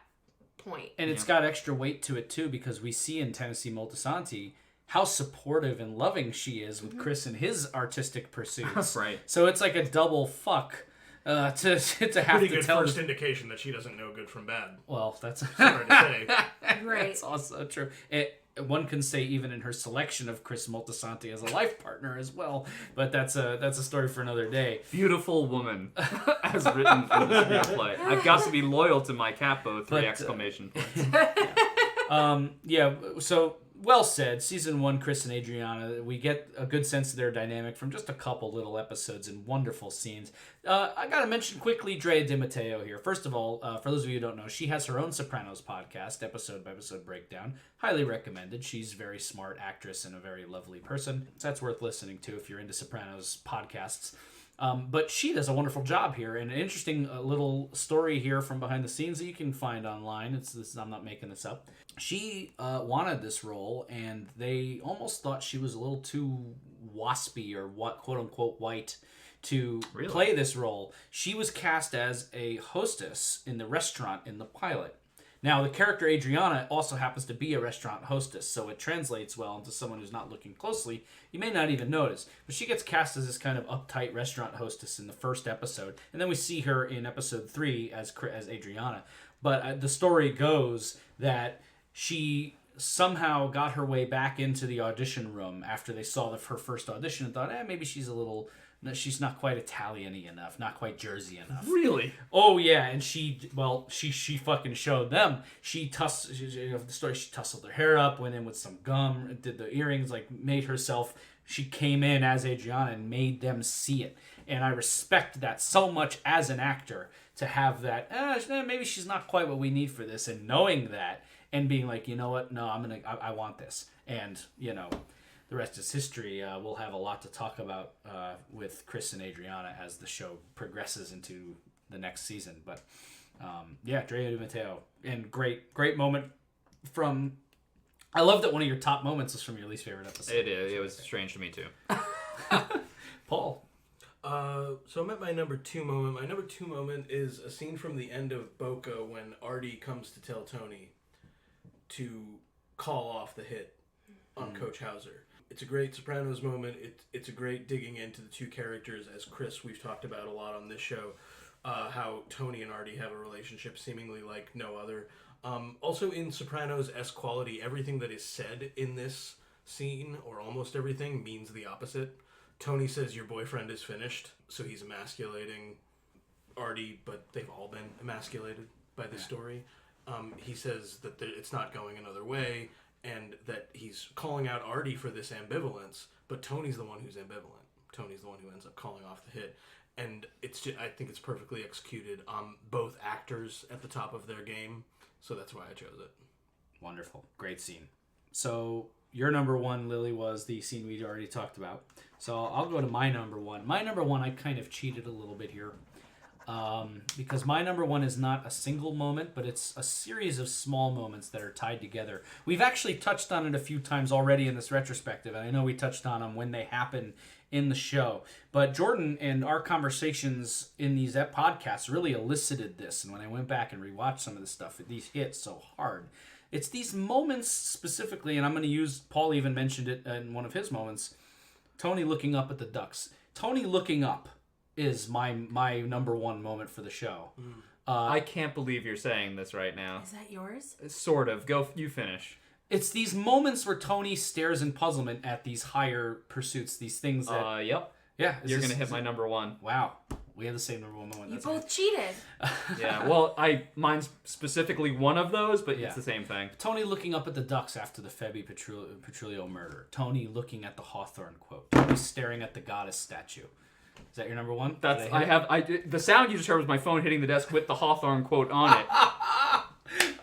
point. And it's got extra weight to it too, because we see in Tennessee Moltisanti how supportive and loving she is with Chris and his artistic pursuits. Right. So it's like a double fuck to have pretty to good tell. First indication that she doesn't know good from bad. Well, that's hard to say. Right. That's also true. One can say even in her selection of Chris Moltisanti as a life partner as well, but that's a story for another day. Beautiful woman, as written in the screenplay. I've got to be loyal to my capo. 3 exclamation points. So well said. Season 1, Chris and Adriana, we get a good sense of their dynamic from just a couple little episodes and wonderful scenes. I gotta mention quickly Drea Di Matteo here. First of all, for those of you who don't know, she has her own Sopranos podcast, episode by episode breakdown. Highly recommended. She's a very smart actress and a very lovely person, so that's worth listening to if you're into Sopranos podcasts. But she does a wonderful job here, and an interesting little story here from behind the scenes that you can find online. I'm not making this up. She wanted this role, and they almost thought she was a little too waspy or quote unquote white to play this role. She was cast as a hostess in the restaurant in the pilot. Now, the character Adriana also happens to be a restaurant hostess, so it translates well into someone who's not looking closely. You may not even notice. But she gets cast as this kind of uptight restaurant hostess in the first episode, and then we see her in episode 3 as Adriana. But the story goes that she somehow got her way back into the audition room after they saw her first audition and thought, maybe she's she's not quite Italian-y enough, not quite Jersey enough. Really? Oh yeah, and she fucking showed them. She tussled her hair up, went in with some gum, did the earrings, like made herself. She came in as Adriana and made them see it, and I respect that so much as an actor to have that. Maybe she's not quite what we need for this, and knowing that. And being like, you know what? No, I want this. And, the rest is history. We'll have a lot to talk about with Chris and Adriana as the show progresses into the next season. But, Drea Di Matteo. And great moment from... I love that one of your top moments is from your least favorite episode. It is. It was strange to me, too. Paul. So I'm at my number 2 moment. My number 2 moment is a scene from the end of Bucco when Artie comes to tell Tony to call off the hit on Coach Hauser. It's a great Sopranos moment. It's a great digging into the two characters. As Chris, we've talked about a lot on this show, how Tony and Artie have a relationship seemingly like no other. Also in Sopranos' quality, everything that is said in this scene, or almost everything, means the opposite. Tony says your boyfriend is finished, so he's emasculating Artie, but they've all been emasculated by this story. He says that it's not going another way, and that he's calling out Artie for this ambivalence, but Tony's the one who's ambivalent. Tony's the one who ends up calling off the hit. And I think it's perfectly executed. Both actors at the top of their game, so that's why I chose it. Wonderful. Great scene. So your number 1, Lily, was the scene we already talked about. So I'll go to my number 1. My number 1, I kind of cheated a little bit here. Because my number 1 is not a single moment, but it's a series of small moments that are tied together. We've actually touched on it a few times already in this retrospective, and I know we touched on them when they happen in the show. But Jordan and our conversations in these podcasts really elicited this, and when I went back and rewatched some of the stuff, these hit so hard. It's these moments specifically, and I'm going to use, Paul even mentioned it in one of his moments, Tony looking up at the ducks. Tony looking up is my number 1 moment for the show. I can't believe you're saying this right now. Is that yours? Sort of. Go, you finish. It's these moments where Tony stares in puzzlement at these higher pursuits, these things that... Yep. Yeah. You're going to hit my number 1. Wow. We have the same number 1 moment. You That's both cheated. Yeah, well, mine's specifically one of those, but it's the same thing. Tony looking up at the ducks after the Febby Petrulio murder. Tony looking at the Hawthorne quote. Tony staring at the goddess statue. Is that your number 1? The sound you just heard was my phone hitting the desk with the Hawthorne quote on it. I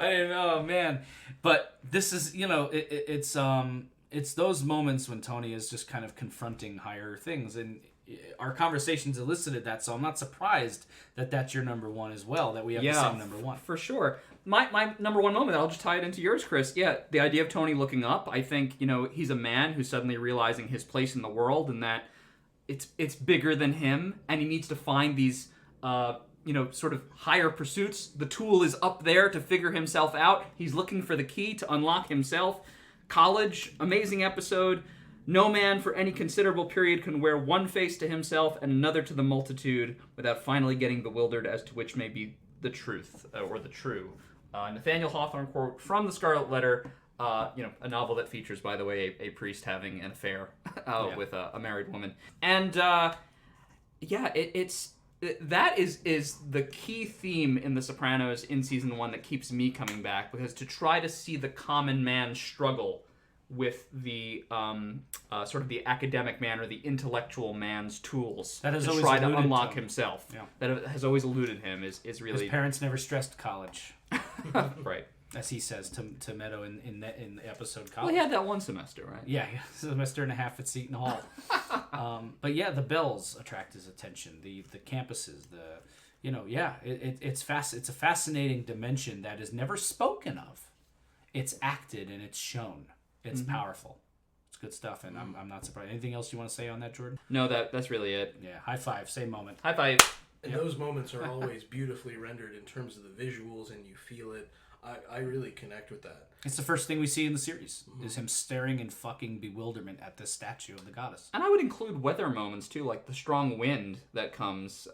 didn't know, man. But this is, it's those moments when Tony is just kind of confronting higher things, and our conversations elicited that, so I'm not surprised that that's your number 1 as well, that we have the same number 1. For sure. My number 1 moment, I'll just tie it into yours, Chris. Yeah, the idea of Tony looking up, I think, he's a man who's suddenly realizing his place in the world, and that it's bigger than him, and he needs to find these, sort of higher pursuits. The tool is up there to figure himself out. He's looking for the key to unlock himself. College, amazing episode. No man for any considerable period can wear one face to himself and another to the multitude without finally getting bewildered as to which may be the truth or the true. Nathaniel Hawthorne quote from The Scarlet Letter. A novel that features, by the way, a priest having an affair with a married woman. And, that is the key theme in The Sopranos in season 1 that keeps me coming back, because to try to see the common man struggle with the sort of the academic man or the intellectual man's tools that has to always try to eluded unlock him. himself. Yeah. That has always eluded him is really... His parents never stressed college. Right. As he says to Meadow in the episode College. Well, he had that one semester, right? Yeah, a semester and a half at Seton Hall. But yeah, the bells attract his attention. The campuses, it's a fascinating dimension that is never spoken of. It's acted and it's shown. It's powerful. It's good stuff, and I'm not surprised. Anything else you want to say on that, Jordan? No, that's really it. Yeah, high five, same moment. High five. And those moments are always beautifully rendered in terms of the visuals, and you feel it. I really connect with that. It's the first thing we see in the series, is him staring in fucking bewilderment at this statue of the goddess. And I would include weather moments too, like the strong wind that comes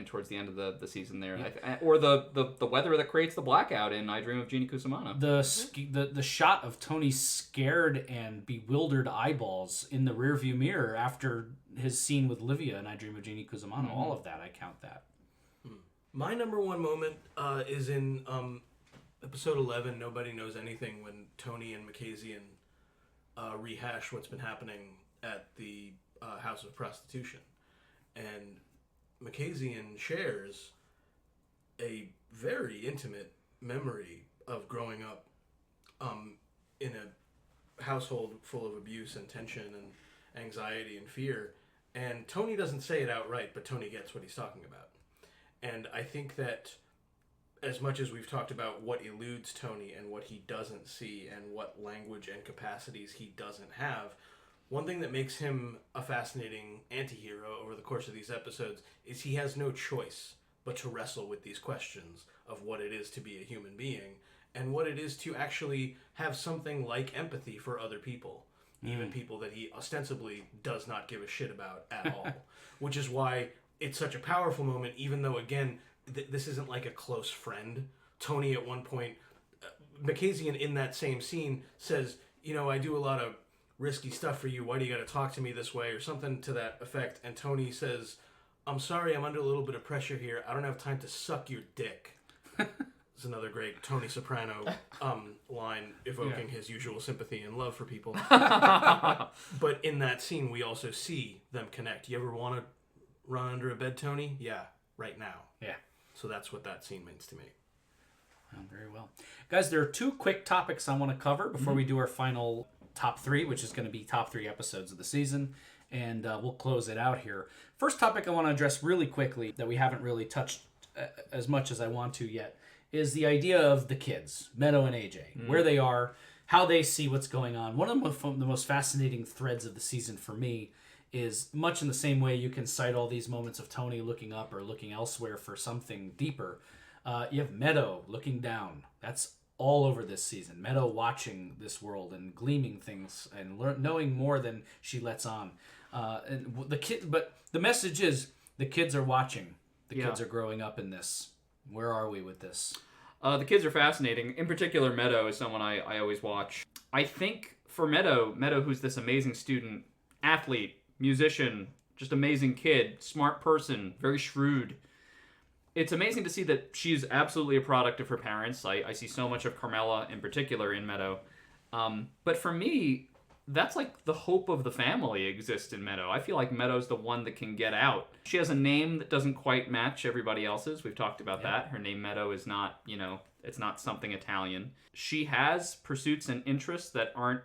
towards the end of the season there, or the weather that creates the blackout in I Dream of Jeannie Cusimano. The shot of Tony's scared and bewildered eyeballs in the rearview mirror after his scene with Livia in I Dream of Jeannie Cusimano, all of that, I count that. My number one moment is in episode 11, Nobody Knows Anything, when Tony and Makazian rehash what's been happening at the House of Prostitution. And Makazian shares a very intimate memory of growing up in a household full of abuse and tension and anxiety and fear. And Tony doesn't say it outright, but Tony gets what he's talking about. And I think that as much as we've talked about what eludes Tony and what he doesn't see and what language and capacities he doesn't have, one thing that makes him a fascinating anti-hero over the course of these episodes is he has no choice but to wrestle with these questions of what it is to be a human being and what it is to actually have something like empathy for other people, even people that he ostensibly does not give a shit about at all, which is why it's such a powerful moment, even though, again, this isn't like a close friend. Tony, at one point, Makazian in that same scene says, I do a lot of risky stuff for you. Why do you got to talk to me this way? Or something to that effect. And Tony says, I'm sorry, I'm under a little bit of pressure here. I don't have time to suck your dick. It's another great Tony Soprano line evoking his usual sympathy and love for people. But in that scene, we also see them connect. You ever want to run under a bed, Tony? Yeah, right now. Yeah. So that's what that scene means to me. Oh, very well. Guys, there are two quick topics I want to cover before we do our final top three, which is going to be top 3 episodes of the season, and we'll close it out here. First topic I want to address really quickly that we haven't really touched as much as I want to yet is the idea of the kids, Meadow and AJ, where they are, how they see what's going on. One of the most fascinating threads of the season for me is much in the same way you can cite all these moments of Tony looking up or looking elsewhere for something deeper. You have Meadow looking down. That's all over this season. Meadow watching this world and gleaming things and knowing more than she lets on. But the message is the kids are watching. The kids are growing up in this. Where are we with this? The kids are fascinating. In particular, Meadow is someone I always watch. I think for Meadow, who's this amazing student, athlete, musician, just amazing kid, smart person, very shrewd. It's amazing to see that she's absolutely a product of her parents. I see so much of Carmela in particular in Meadow. But for me, that's like the hope of the family exists in Meadow. I feel like Meadow's the one that can get out. She has a name that doesn't quite match everybody else's. We've talked about that. Her name Meadow is not, it's not something Italian. She has pursuits and interests that aren't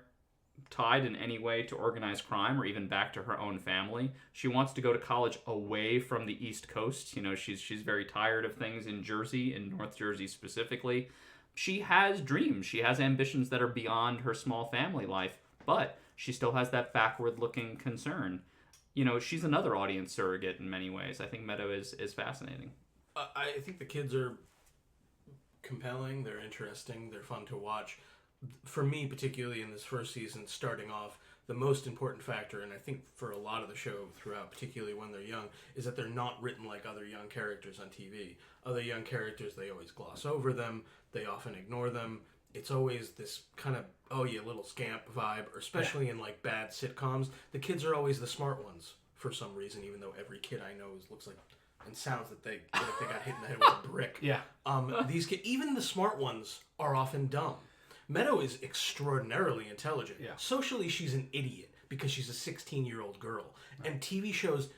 tied in any way to organized crime or even back to her own family. She wants to go to college away from the East Coast. She's very tired of things in Jersey, in North Jersey specifically. She has dreams. She has ambitions that are beyond her small family life, but she still has that backward-looking concern. She's another audience surrogate in many ways. I think Meadow is fascinating. I think the kids are compelling. They're interesting. They're fun to watch. For me, particularly in this first season, starting off, the most important factor, and I think for a lot of the show throughout, particularly when they're young, is that they're not written like other young characters on TV. Other young characters, they always gloss over them. They often ignore them. It's always this kind of, oh yeah, little scamp vibe, or especially in like bad sitcoms. The kids are always the smart ones for some reason, even though every kid I know looks like and sounds that they got hit in the head with a brick. Yeah. These kids, even the smart ones, are often dumb. Meadow is extraordinarily intelligent. Yeah. Socially, she's an idiot because she's a 16-year-old girl. Right. And TV shows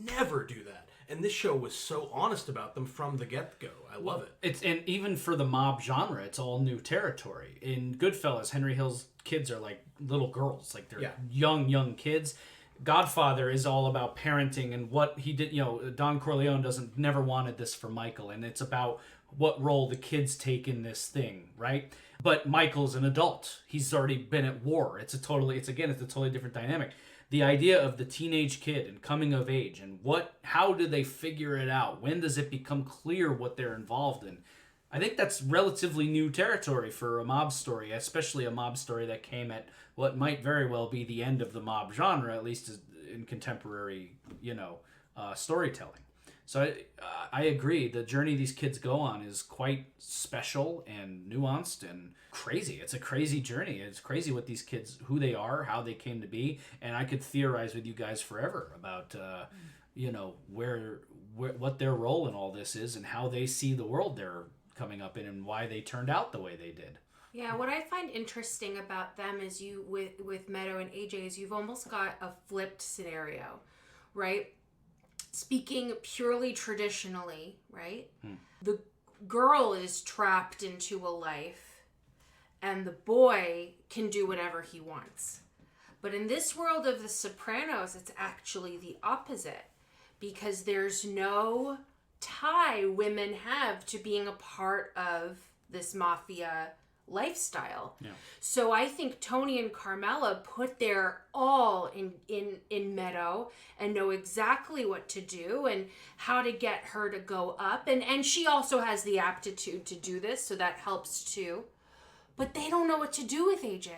never do that. And this show was so honest about them from the get-go. I love it. And even for the mob genre, it's all new territory. In Goodfellas, Henry Hill's kids are like little girls. Like they're young kids. Godfather is all about parenting and what he did. Don Corleone never wanted this for Michael. And it's about what role the kids take in this thing, right? But Michael's an adult. He's already been at war. It's a totally different dynamic. The idea of the teenage kid and coming of age and how do they figure it out? When does it become clear what they're involved in? I think that's relatively new territory for a mob story, especially a mob story that came at what might very well be the end of the mob genre, at least in contemporary, storytelling. So I agree. The journey these kids go on is quite special and nuanced and crazy. It's a crazy journey. It's crazy what these kids, who they are, how they came to be, and I could theorize with you guys forever about, what their role in all this is and how they see the world they're coming up in and why they turned out the way they did. Yeah, what I find interesting about them is with Meadow and AJ is you've almost got a flipped scenario, right? Speaking purely traditionally, right? The girl is trapped into a life and the boy can do whatever he wants. But in this world of the Sopranos, it's actually the opposite because there's no tie women have to being a part of this mafia lifestyle. Yeah. So I think Tony and Carmela put their all in Meadow and know exactly what to do and how to get her to go up. And she also has the aptitude to do this, so that helps too. But they don't know what to do with AJ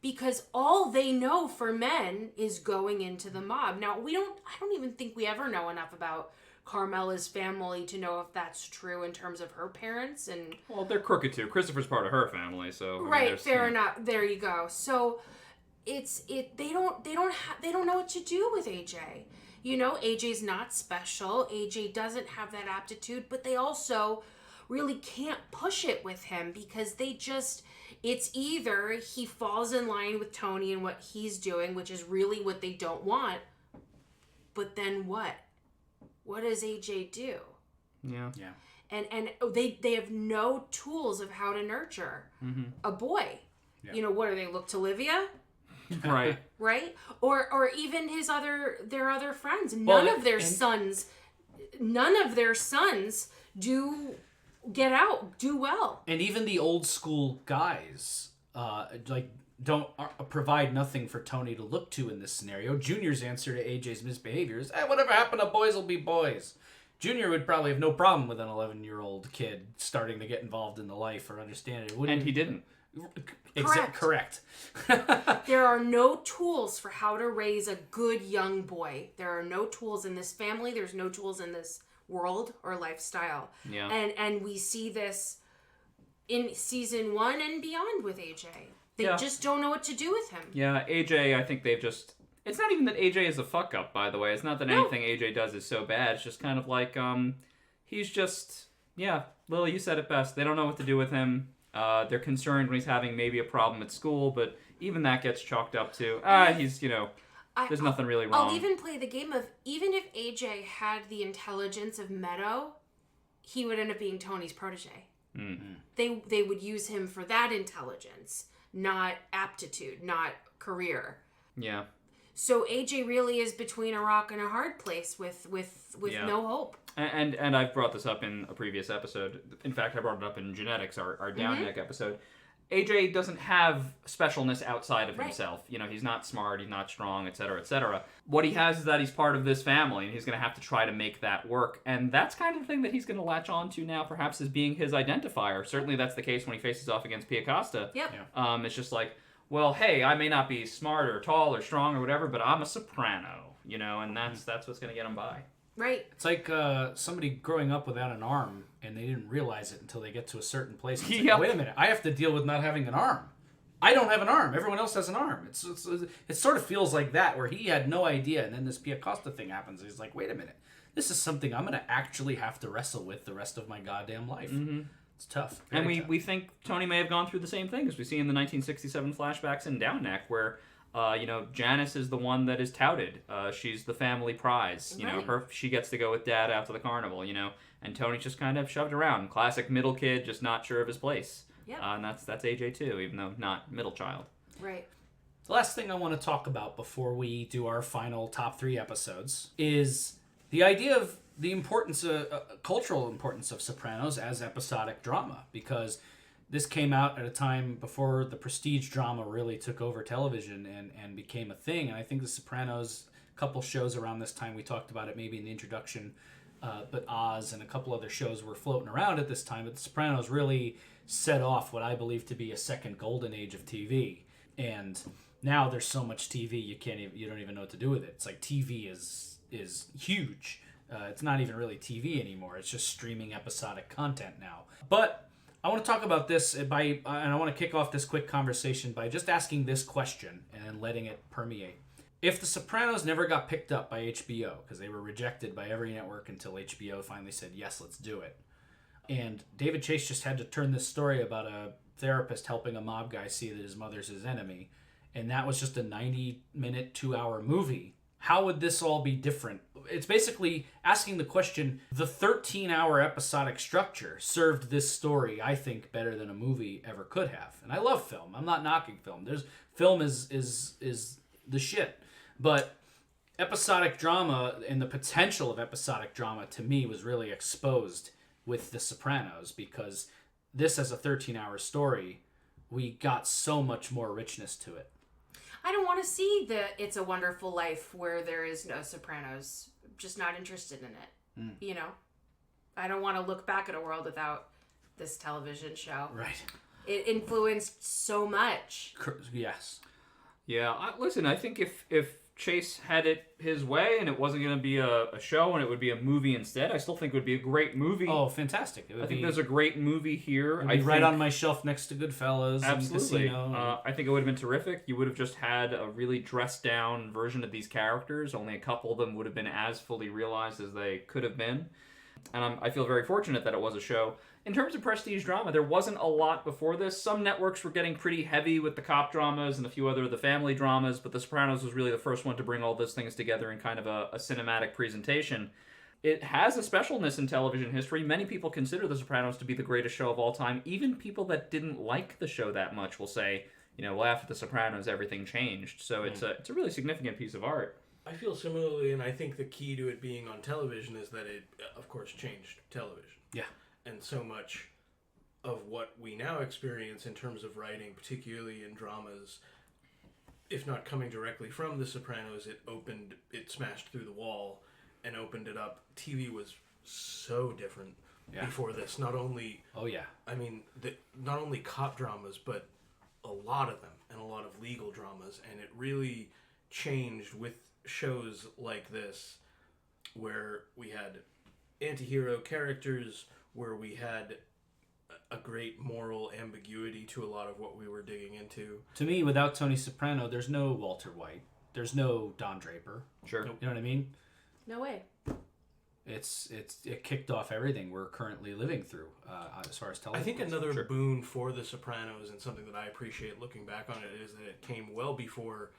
because all they know for men is going into the mob. Now, I don't even think we ever know enough about Carmela's family to know if that's true in terms of her parents and they're crooked too. Christopher's part of her family, so right, fair enough. There you go. So they don't know what to do with AJ. AJ's not special. AJ doesn't have that aptitude, but they also really can't push it with him because it's either he falls in line with Tony and what he's doing, which is really what they don't want, but then what? What does AJ do? Yeah. And they have no tools of how to nurture a boy. Yeah. What do they look to Livia? Right. Right? Or even their other friends. None of their sons do well. And even the old school guys don't provide nothing for Tony to look to in this scenario. Junior's answer to AJ's misbehavior is, whatever happened to boys will be boys. Junior would probably have no problem with an 11-year-old kid starting to get involved in the life or understand it. And he didn't. Correct. There are no tools for how to raise a good young boy. There are no tools in this family. There's no tools in this world or lifestyle. Yeah. And we see this in season 1 and beyond with AJ. They just don't know what to do with him. Yeah, AJ, I think they've just... It's not even that AJ is a fuck-up, by the way. It's not that anything AJ does is so bad. It's just kind of like, he's just... Yeah, Lily, you said it best. They don't know what to do with him. They're concerned when he's having maybe a problem at school, but even that gets chalked up to, he's, there's nothing really wrong. I'll even play the game of, even if AJ had the intelligence of Meadow, he would end up being Tony's protege. Mm-hmm. They would use him for that intelligence, not aptitude, not career. Yeah. So AJ really is between a rock and a hard place with no hope. And I've brought this up in a previous episode. In fact, I brought it up in Genetics, our Down Neck episode. AJ doesn't have specialness outside of himself. He's not smart, he's not strong, etc., etc. What he has is that he's part of this family, and he's going to have to try to make that work. And that's kind of the thing that he's going to latch on to now, perhaps as being his identifier. Certainly that's the case when he faces off against Pia Costa. Yep. Yeah. It's just like, well, hey, I may not be smart or tall or strong or whatever, but I'm a soprano, and that's what's going to get him by. Right. It's like somebody growing up without an arm, and they didn't realize it until they get to a certain place. It's like, wait a minute, I have to deal with not having an arm. I don't have an arm. Everyone else has an arm. It sort of feels like that, where he had no idea, and then this Pia Costa thing happens. And he's like, wait a minute, this is something I'm going to actually have to wrestle with the rest of my goddamn life. Mm-hmm. It's tough. And we think Tony may have gone through the same thing, as we see in the 1967 flashbacks in Down Neck, where Janice is the one that is touted. She's the family prize. She gets to go with Dad out to the carnival. And Tony's just kind of shoved around. Classic middle kid, just not sure of his place. Yeah. And that's AJ too, even though not middle child. Right. The last thing I want to talk about before we do our final top 3 episodes is the idea of the importance, cultural importance of Sopranos as episodic drama, because this came out at a time before the prestige drama really took over television and became a thing. And I think The Sopranos, a couple shows around this time, we talked about it maybe in the introduction, but Oz and a couple other shows were floating around at this time. But The Sopranos really set off what I believe to be a second golden age of TV. And now there's so much TV you don't even know what to do with it. It's like TV is huge. It's not even really TV anymore. It's just streaming episodic content now. But I want to talk about this and I want to kick off this quick conversation by just asking this question and then letting it permeate. If The Sopranos never got picked up by HBO, because they were rejected by every network until HBO finally said, yes, let's do it. And David Chase just had to turn this story about a therapist helping a mob guy see that his mother's his enemy. And that was just a 90-minute, 2-hour movie. How would this all be different? It's basically asking the question, the 13-hour episodic structure served this story, I think, better than a movie ever could have. And I love film. I'm not knocking film. Film is the shit. But episodic drama and the potential of episodic drama, to me, was really exposed with The Sopranos, because this, as a 13-hour story, we got so much more richness to it. I don't want to see the It's a Wonderful Life where there is no Sopranos. Just not interested in it. You know? I don't want to look back at a world without this television show. Right. It influenced so much. Yes. Yeah, listen, I think if Chase had it his way and it wasn't going to be a show and it would be a movie instead, I still think it would be a great movie. Oh, fantastic. I think there's a great movie here. I'd be right on my shelf next to Goodfellas. Absolutely. And Casino. I think it would have been terrific. You would have just had a really dressed down version of these characters. Only a couple of them would have been as fully realized as they could have been. And I feel very fortunate that it was a show. In terms of prestige drama, there wasn't a lot before this. Some networks were getting pretty heavy with the cop dramas and a few other of the family dramas, but The Sopranos was really the first one to bring all those things together in kind of a cinematic presentation. It has a specialness in television history. Many people consider The Sopranos to be the greatest show of all time. Even people that didn't like the show that much will say, well, after The Sopranos, everything changed. So it's a really significant piece of art. I feel similarly, and I think the key to it being on television is that it, of course, changed television. Yeah. And so much of what we now experience in terms of writing, particularly in dramas, if not coming directly from The Sopranos, it smashed through the wall and opened it up. TV was so different before this. Not only... Oh, yeah. I mean, not only cop dramas, but a lot of them, and a lot of legal dramas. And it really changed with shows like this, where we had anti-hero characters, where we had a great moral ambiguity to a lot of what we were digging into. To me, without Tony Soprano, there's no Walter White. There's no Don Draper. Sure. You know what I mean? No way. It kicked off everything we're currently living through as far as television. I think another boon for The Sopranos, and something that I appreciate looking back on it, is that it came well before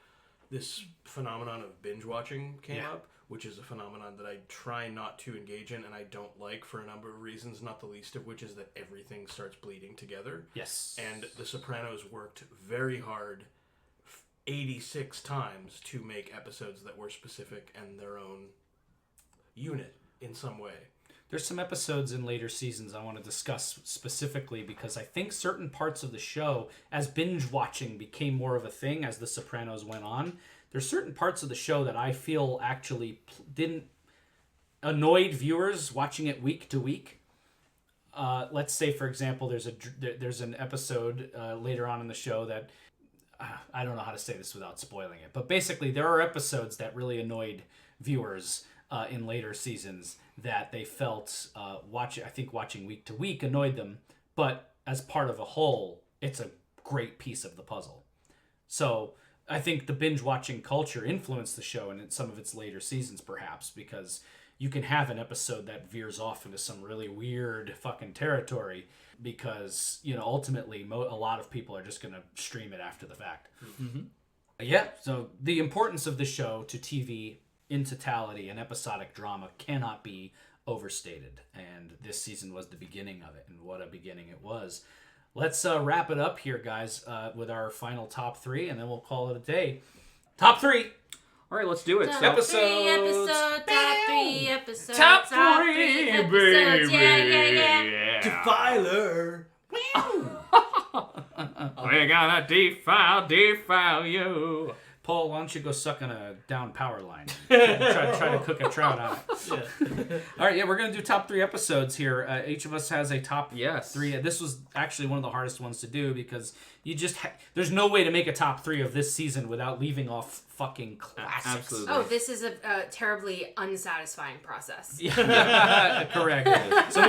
this phenomenon of binge watching came up, which is a phenomenon that I try not to engage in, and I don't like for a number of reasons, not the least of which is that everything starts bleeding together. Yes. And The Sopranos worked very hard 86 times to make episodes that were specific and their own unit in some way. There's some episodes in later seasons I want to discuss specifically, because I think certain parts of the show, as binge watching became more of a thing as The Sopranos went on, there's certain parts of the show that I feel actually didn't annoyed viewers watching it week to week. Let's say, for example, there's an episode later on in the show that I don't know how to say this without spoiling it, but basically there are episodes that really annoyed viewers in later seasons that they felt watching week to week annoyed them, but as part of a whole, it's a great piece of the puzzle. So I think the binge watching culture influenced the show in some of its later seasons, perhaps, because you can have an episode that veers off into some really weird fucking territory because, ultimately a lot of people are just going to stream it after the fact. Mm-hmm. Yeah, so the importance of the show to TV in totality and episodic drama cannot be overstated, and this season was the beginning of it, and what a beginning it was. Let's wrap it up here, guys, with our final top three, and then we'll call it a day. Top three! All right, let's do it. Top So, three episodes. Top three episodes. Yeah. Defiler! We're gonna defile you. Paul, why don't you go suck on a down power line? try to cook a trout on it. Yeah. All right, yeah, we're going to do top 3 episodes here. Each of us has a top 3. This was actually one of the hardest ones to do because you just there's no way to make a top 3 of this season without leaving off fucking classics. Absolutely. Oh, this is a terribly unsatisfying process. Correct. So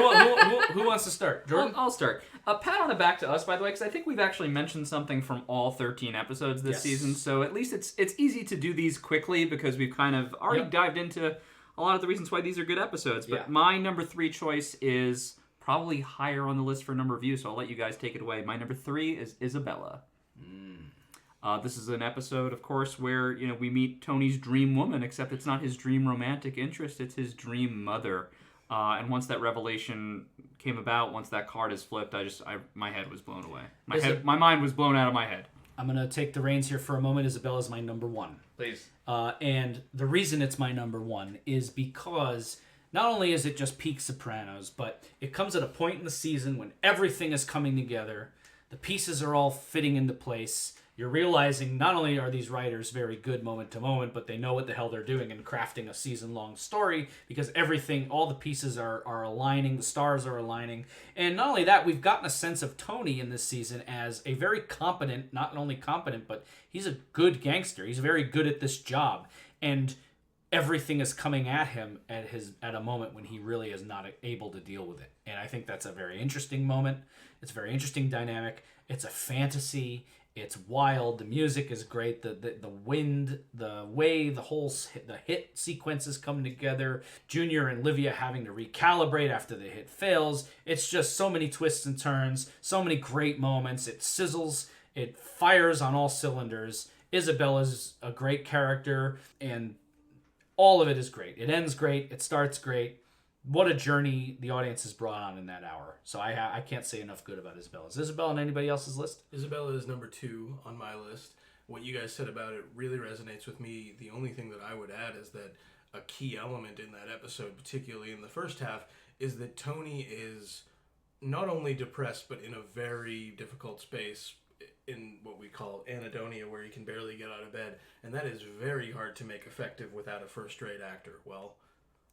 who wants to start? Jordan? I'll start. A pat on the back to us, by the way, because I think we've actually mentioned something from all 13 episodes this season. So at least it's easy to do these quickly because we've kind of already dived into a lot of the reasons why these are good episodes. But my number 3 choice is probably higher on the list for number of views, so I'll let you guys take it away. My number 3 is Isabella. This is an episode, of course, where we meet Tony's dream woman, except it's not his dream romantic interest, it's his dream mother. And once that revelation came about, once that card is flipped, my head was blown away. My mind was blown out of my head. I'm going to take the reins here for a moment. Isabella's my number 1. Please. And the reason it's my number 1 is because not only is it just peak Sopranos, but it comes at a point in the season when everything is coming together. The pieces are all fitting into place. You're realizing not only are these writers very good moment to moment, but they know what the hell they're doing in crafting a season-long story because all the pieces are aligning, the stars are aligning. And not only that, we've gotten a sense of Tony in this season as a very competent, not only competent, but he's a good gangster. He's very good at this job. And everything is coming at him at a moment when he really is not able to deal with it. And I think that's a very interesting moment. It's a very interesting dynamic. It's a fantasy. It's wild. The music is great. The wind, the way the hit sequences come together. Junior and Livia having to recalibrate after the hit fails. It's just so many twists and turns. So many great moments. It sizzles. It fires on all cylinders. Isabella's a great character, and all of it is great. It ends great. It starts great. What a journey the audience has brought on in that hour. So I can't say enough good about Isabella. Is Isabella on anybody else's list? Isabella is number 2 on my list. What you guys said about it really resonates with me. The only thing that I would add is that a key element in that episode, particularly in the first half, is that Tony is not only depressed, but in a very difficult space in what we call anhedonia, where he can barely get out of bed. And that is very hard to make effective without a first-rate actor. Well,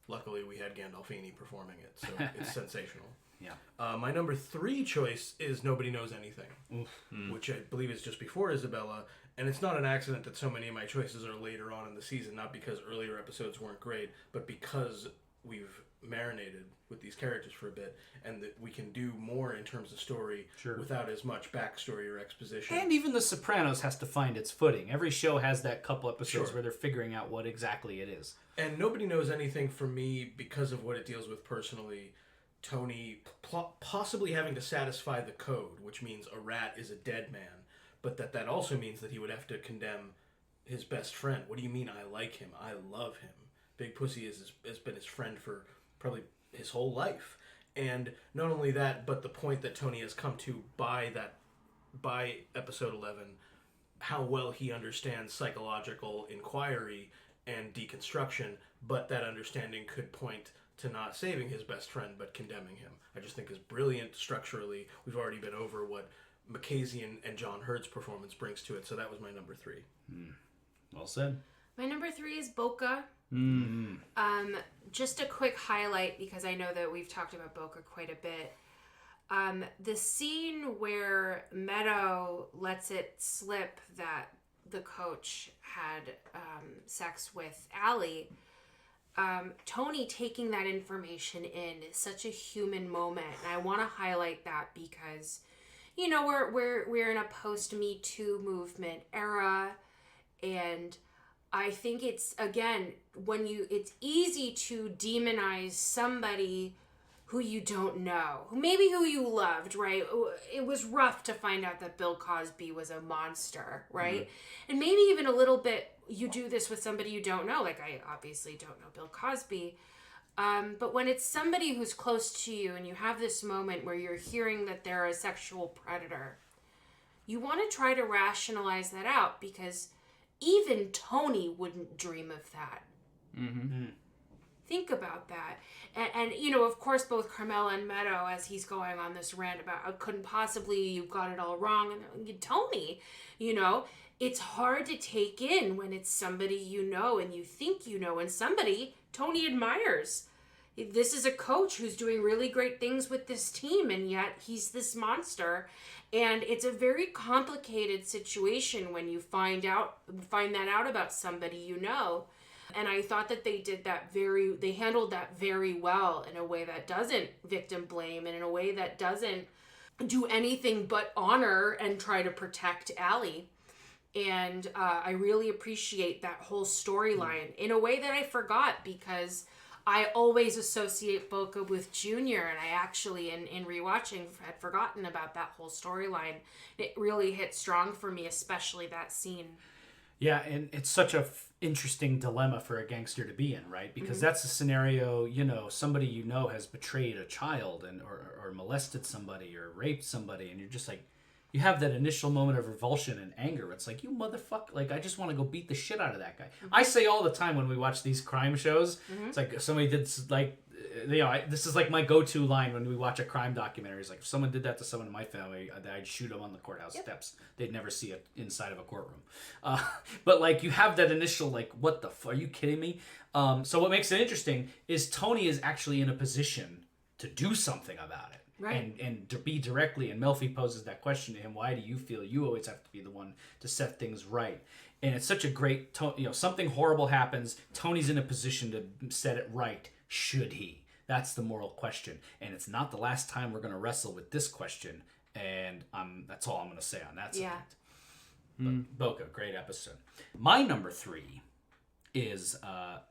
luckily, we had Gandolfini performing it, so it's sensational. Yeah. My number 3 choice is Nobody Knows Anything, which I believe is just before Isabella. And it's not an accident that so many of my choices are later on in the season, not because earlier episodes weren't great, but because we've marinated with these characters for a bit, and that we can do more in terms of story without as much backstory or exposition. And even The Sopranos has to find its footing. Every show has that couple episodes where they're figuring out what exactly it is. And Nobody Knows Anything for me, because of what it deals with personally, Tony possibly having to satisfy the code, which means a rat is a dead man, but that also means that he would have to condemn his best friend. What do you mean I like him? I love him. Big Pussy has been his friend for probably his whole life. And not only that, but the point that Tony has come to by episode 11, how well he understands psychological inquiry and deconstruction, but that understanding could point to not saving his best friend, but condemning him. I just think is brilliant structurally. We've already been over what Mackenzie and John Hurt's performance brings to it, so that was my number 3. Well said. My number 3 is Boca. Just a quick highlight, because I know that we've talked about Boca quite a bit. The scene where Meadow lets it slip that the coach had sex with Allie, Tony taking that information in is such a human moment, and I want to highlight that because, we're in a post Me Too movement era, and I think it's, again, it's easy to demonize somebody who you don't know, maybe who you loved, right? It was rough to find out that Bill Cosby was a monster, right? And maybe even a little bit, you do this with somebody you don't know. Like, I obviously don't know Bill Cosby. But when it's somebody who's close to you and you have this moment where you're hearing that they're a sexual predator, you want to try to rationalize that out, because even Tony wouldn't dream of that. Think about that. And of course, both Carmela and Meadow, as he's going on this rant about, couldn't possibly, you've got it all wrong. And Tony, it's hard to take in when it's somebody you know and you think you know, and somebody Tony admires. This is a coach who's doing really great things with this team, and yet he's this monster. And it's a very complicated situation when you find that out about somebody you know. And I thought that they handled that very well in a way that doesn't victim blame and in a way that doesn't do anything but honor and try to protect Allie. And I really appreciate that whole storyline in a way that I forgot, because I always associate Bucco with Junior, and I actually, in rewatching, had forgotten about that whole storyline. It really hit strong for me, especially that scene. Yeah, and it's such a interesting dilemma for a gangster to be in, right? Because that's a scenario, somebody has betrayed a child or molested somebody or raped somebody, and you're just like, you have that initial moment of revulsion and anger. It's like, you motherfucker, like, I just want to go beat the shit out of that guy. I say all the time when we watch these crime shows, it's like somebody did, like, this is like my go-to line when we watch a crime documentary. It's like, if someone did that to someone in my family, I'd shoot them on the courthouse steps. They'd never see it inside of a courtroom. But like, you have that initial, like, what the fuck, are you kidding me? So what makes it interesting is Tony is actually in a position to do something about it. Right. And to be directly, and Melfi poses that question to him, why do you feel you always have to be the one to set things right? And it's such a great, something horrible happens, Tony's in a position to set it right, should he? That's the moral question. And it's not the last time we're going to wrestle with this question, and that's all I'm going to say on that subject. But Bucco, great episode. My number 3 is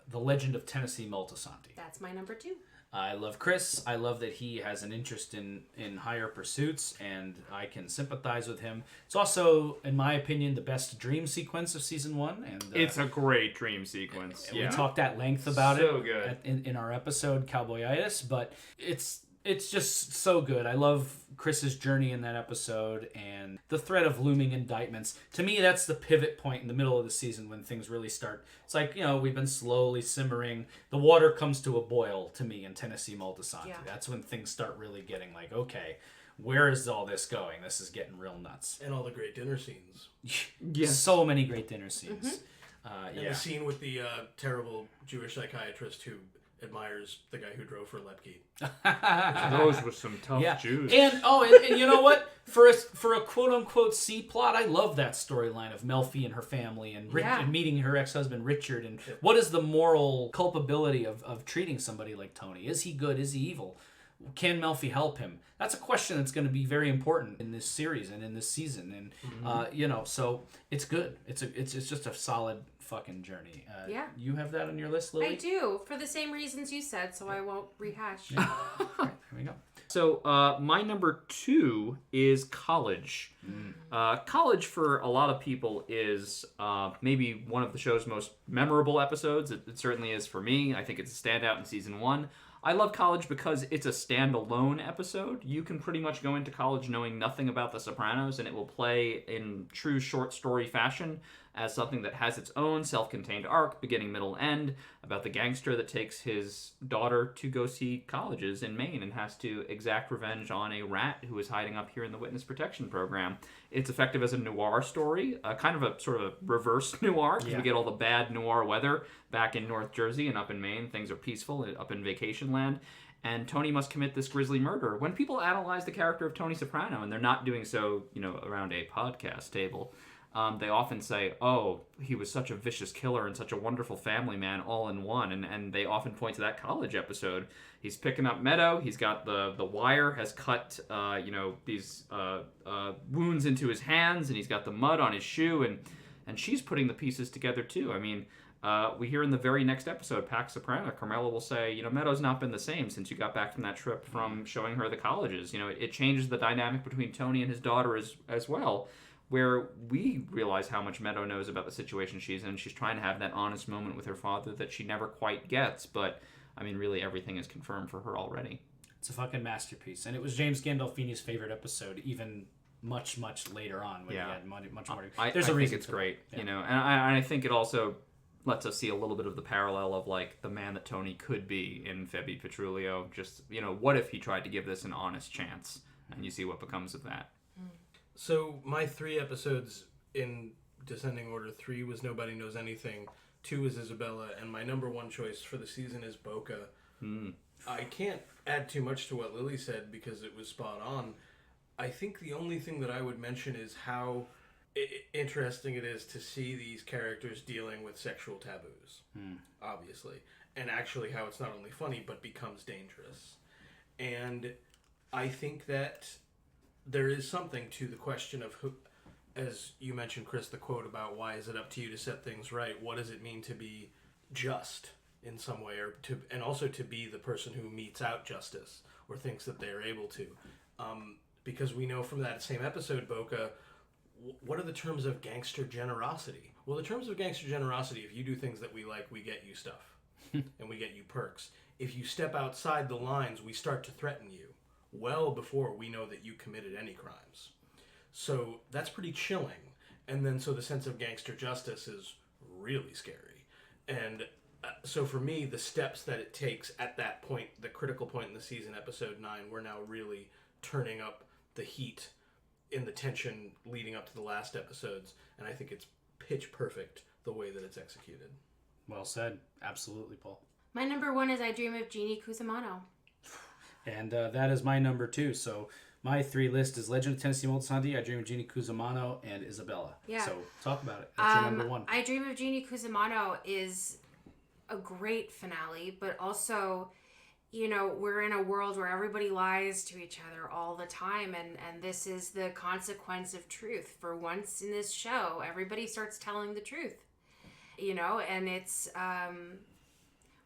The Legend of Tennessee Moltisanti. That's my number 2. I love Chris. I love that he has an interest in higher pursuits, and I can sympathize with him. It's also, in my opinion, the best dream sequence of season 1. And it's a great dream sequence. We talked at length about it good. In our episode Cowboyitis, but it's just so good. I love Chris's journey in that episode and the threat of looming indictments. To me, that's the pivot point in the middle of the season when things really start. It's like, we've been slowly simmering. The water comes to a boil to me in Tennessee Moltisanti. Yeah. That's when things start really getting like, okay, where is all this going? This is getting real nuts. And all the great dinner scenes. Yes. So many great dinner scenes. And the scene with the terrible Jewish psychiatrist who admires the guy who drove for Lepke. Those were some tough Jews. And you know what? For a quote unquote C plot, I love that storyline of Melfi and her family and meeting her ex-husband Richard. And what is the moral culpability of treating somebody like Tony? Is he good? Is he evil? Can Melfi help him? That's a question that's going to be very important in this series and in this season. And so it's good. It's just a solid fucking journey. You have that on your list, Lily? I do, for the same reasons you said, so I won't rehash. Right, here we go. So my number 2 is College. College, for a lot of people, is maybe one of the show's most memorable episodes. It certainly is for me. I think it's a standout in season 1. I love College because it's a standalone episode. You can pretty much go into College knowing nothing about The Sopranos, and it will play in true short story fashion as something that has its own self-contained arc, beginning, middle, end, about the gangster that takes his daughter to go see colleges in Maine and has to exact revenge on a rat who is hiding up here in the witness protection program. It's effective as a noir story, kind of a sort of reverse noir, because we get all the bad noir weather back in North Jersey, and up in Maine, things are peaceful, up in vacation land. And Tony must commit this grisly murder. When people analyze the character of Tony Soprano, and they're not doing so, around a podcast table, they often say, oh, he was such a vicious killer and such a wonderful family man all in one. And they often point to that College episode. He's picking up Meadow. He's got the wire has cut, these wounds into his hands, and he's got the mud on his shoe. And she's putting the pieces together, too. I mean, we hear in the very next episode, Pax Soprano, Carmela will say, Meadow's not been the same since you got back from that trip from showing her the colleges. It changes the dynamic between Tony and his daughter as well, where we realize how much Meadow knows about the situation she's in. She's trying to have that honest moment with her father that she never quite gets, but, I mean, really everything is confirmed for her already. It's a fucking masterpiece, and it was James Gandolfini's favorite episode, even much, much later on when he had much more. There's a reason it's great, and I think it also lets us see a little bit of the parallel of, like, the man that Tony could be in Febby Petrulio. Just, what if he tried to give this an honest chance? And you see what becomes of that. So my 3 episodes in descending order. 3 was Nobody Knows Anything. 2 is Isabella. And my number 1 choice for the season is Boca. I can't add too much to what Lily said because it was spot on. I think the only thing that I would mention is how interesting it is to see these characters dealing with sexual taboos, obviously. And actually how it's not only funny, but becomes dangerous. And I think that there is something to the question of who, as you mentioned, Chris, the quote about why is it up to you to set things right? What does it mean to be just in some way, and also to be the person who metes out justice or thinks that they are able to? Because we know from that same episode, Boca, what are the terms of gangster generosity? Well, the terms of gangster generosity, if you do things that we like, we get you stuff. And we get you perks. If you step outside the lines, we start to threaten you well before we know that you committed any crimes. So that's pretty chilling. And then so the sense of gangster justice is really scary. And so for me, the steps that it takes at that point, the critical point in the season, episode 9, we're now really turning up the heat in the tension leading up to the last episodes. And I think it's pitch perfect the way that it's executed. Well said. Absolutely, Paul. My number 1 is I Dream of Jeannie Cusimano. And that is my number 2. So my 3 list is Legend of Tennessee Multisanti, I Dream of Jeannie Cusimano, and Isabella. Yeah. So talk about it. That's your number 1. I Dream of Jeannie Cusimano is a great finale, but also, you know, we're in a world where everybody lies to each other all the time, and this is the consequence of truth. For once in this show, everybody starts telling the truth. You know, and it's,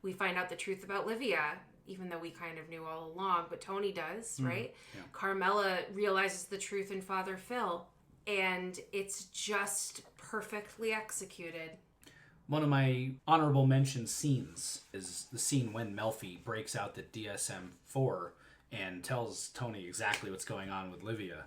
we find out the truth about Livia, even though we kind of knew all along, but Tony does, right? Yeah. Carmela realizes the truth in Father Phil, and it's just perfectly executed. One of my honorable mention scenes is the scene when Melfi breaks out the DSM-4 and tells Tony exactly what's going on with Livia,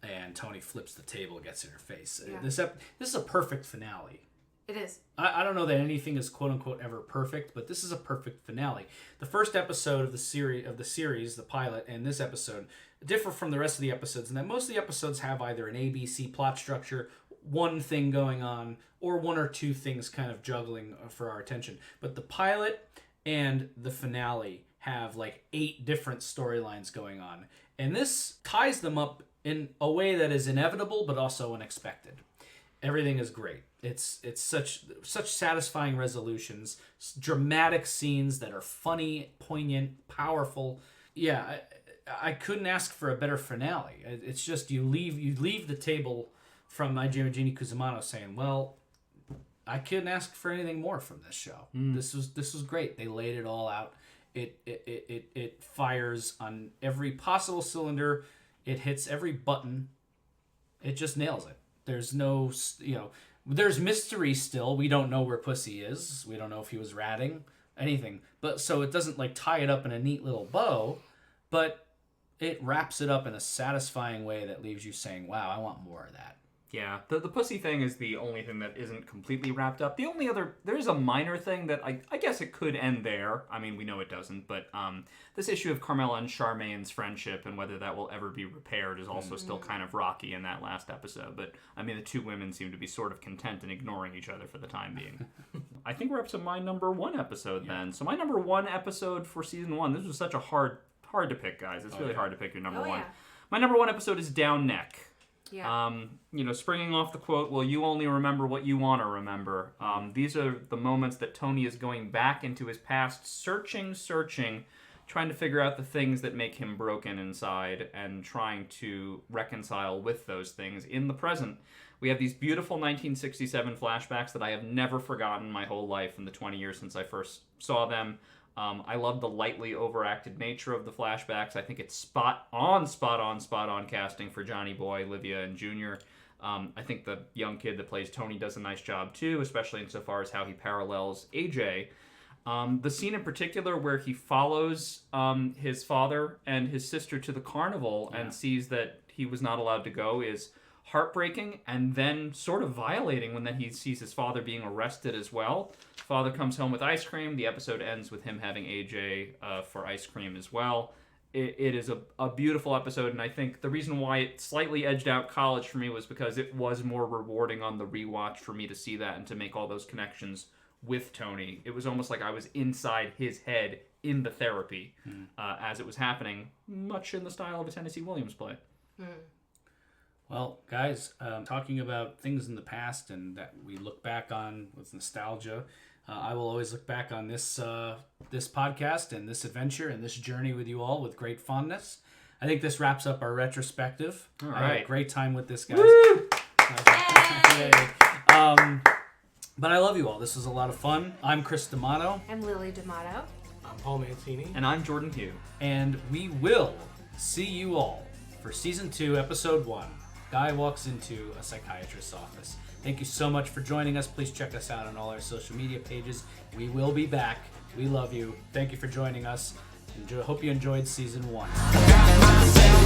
and Tony flips the table, gets in her face. Yeah. This is a perfect finale. It is. I don't know that anything is quote unquote ever perfect, but this is a perfect finale. The first episode of the series, the pilot, and this episode differ from the rest of the episodes in that most of the episodes have either an ABC plot structure, one thing going on, or 1 or 2 things kind of juggling for our attention. But the pilot and the finale have like 8 different storylines going on, and this ties them up in a way that is inevitable but also unexpected. Everything is great. It's such satisfying resolutions, dramatic scenes that are funny, poignant, powerful. Yeah, I couldn't ask for a better finale. It's just you leave the table from I Dream of Jeannie Cusimano saying, well, I couldn't ask for anything more from this show. This was great. They laid it all out. It fires on every possible cylinder. It hits every button. It just nails it. There's no, there's mystery still. We don't know where Pussy is. We don't know if he was ratting, anything. But so it doesn't like tie it up in a neat little bow, but it wraps it up in a satisfying way that leaves you saying, wow, I want more of that. Yeah, the pussy thing is the only thing that isn't completely wrapped up. The only other, there's a minor thing that I guess it could end there. I mean, we know it doesn't, but this issue of Carmela and Charmaine's friendship and whether that will ever be repaired is also still kind of rocky in that last episode. But, I mean, the 2 women seem to be sort of content and ignoring each other for the time being. I think we're up to my number 1 episode then. So my number 1 episode for season 1, this was such a hard to pick, guys. It's really hard to pick your number 1. Yeah. My number 1 episode is Down Neck. Yeah. Springing off the quote, well, you only remember what you want to remember. These are the moments that Tony is going back into his past, searching, trying to figure out the things that make him broken inside and trying to reconcile with those things in the present. We have these beautiful 1967 flashbacks that I have never forgotten my whole life in the 20 years since I first saw them. I love the lightly overacted nature of the flashbacks. I think it's spot on casting for Johnny Boy, Livia, and Junior. I think the young kid that plays Tony does a nice job too, especially insofar as how he parallels AJ. The scene in particular where he follows his father and his sister to the carnival and sees that he was not allowed to go is heartbreaking, and then sort of violating when then he sees his father being arrested as well. Father comes home with ice cream. The episode ends with him having AJ for ice cream as well. it is a beautiful episode, and I think the reason why it slightly edged out College for me was because it was more rewarding on the rewatch for me to see that and to make all those connections with Tony. It was almost like I was inside his head in the therapy as it was happening, much in the style of a Tennessee Williams play. Well, guys, talking about things in the past and that we look back on with nostalgia, I will always look back on this this podcast and this adventure and this journey with you all with great fondness. I think this wraps up our retrospective. All I had right. a great time with this, guys. Woo! Yay. But I love you all. This was a lot of fun. I'm Chris D'Amato. I'm Lily D'Amato. I'm Paul Mancini. And I'm Jordan Hugh. And we will see you all for Season 2, Episode 1. Guy walks into a psychiatrist's office. Thank you so much for joining us. Please check us out on all our social media pages. We will be back. We love you. Thank you for joining us. Hope you enjoyed Season 1.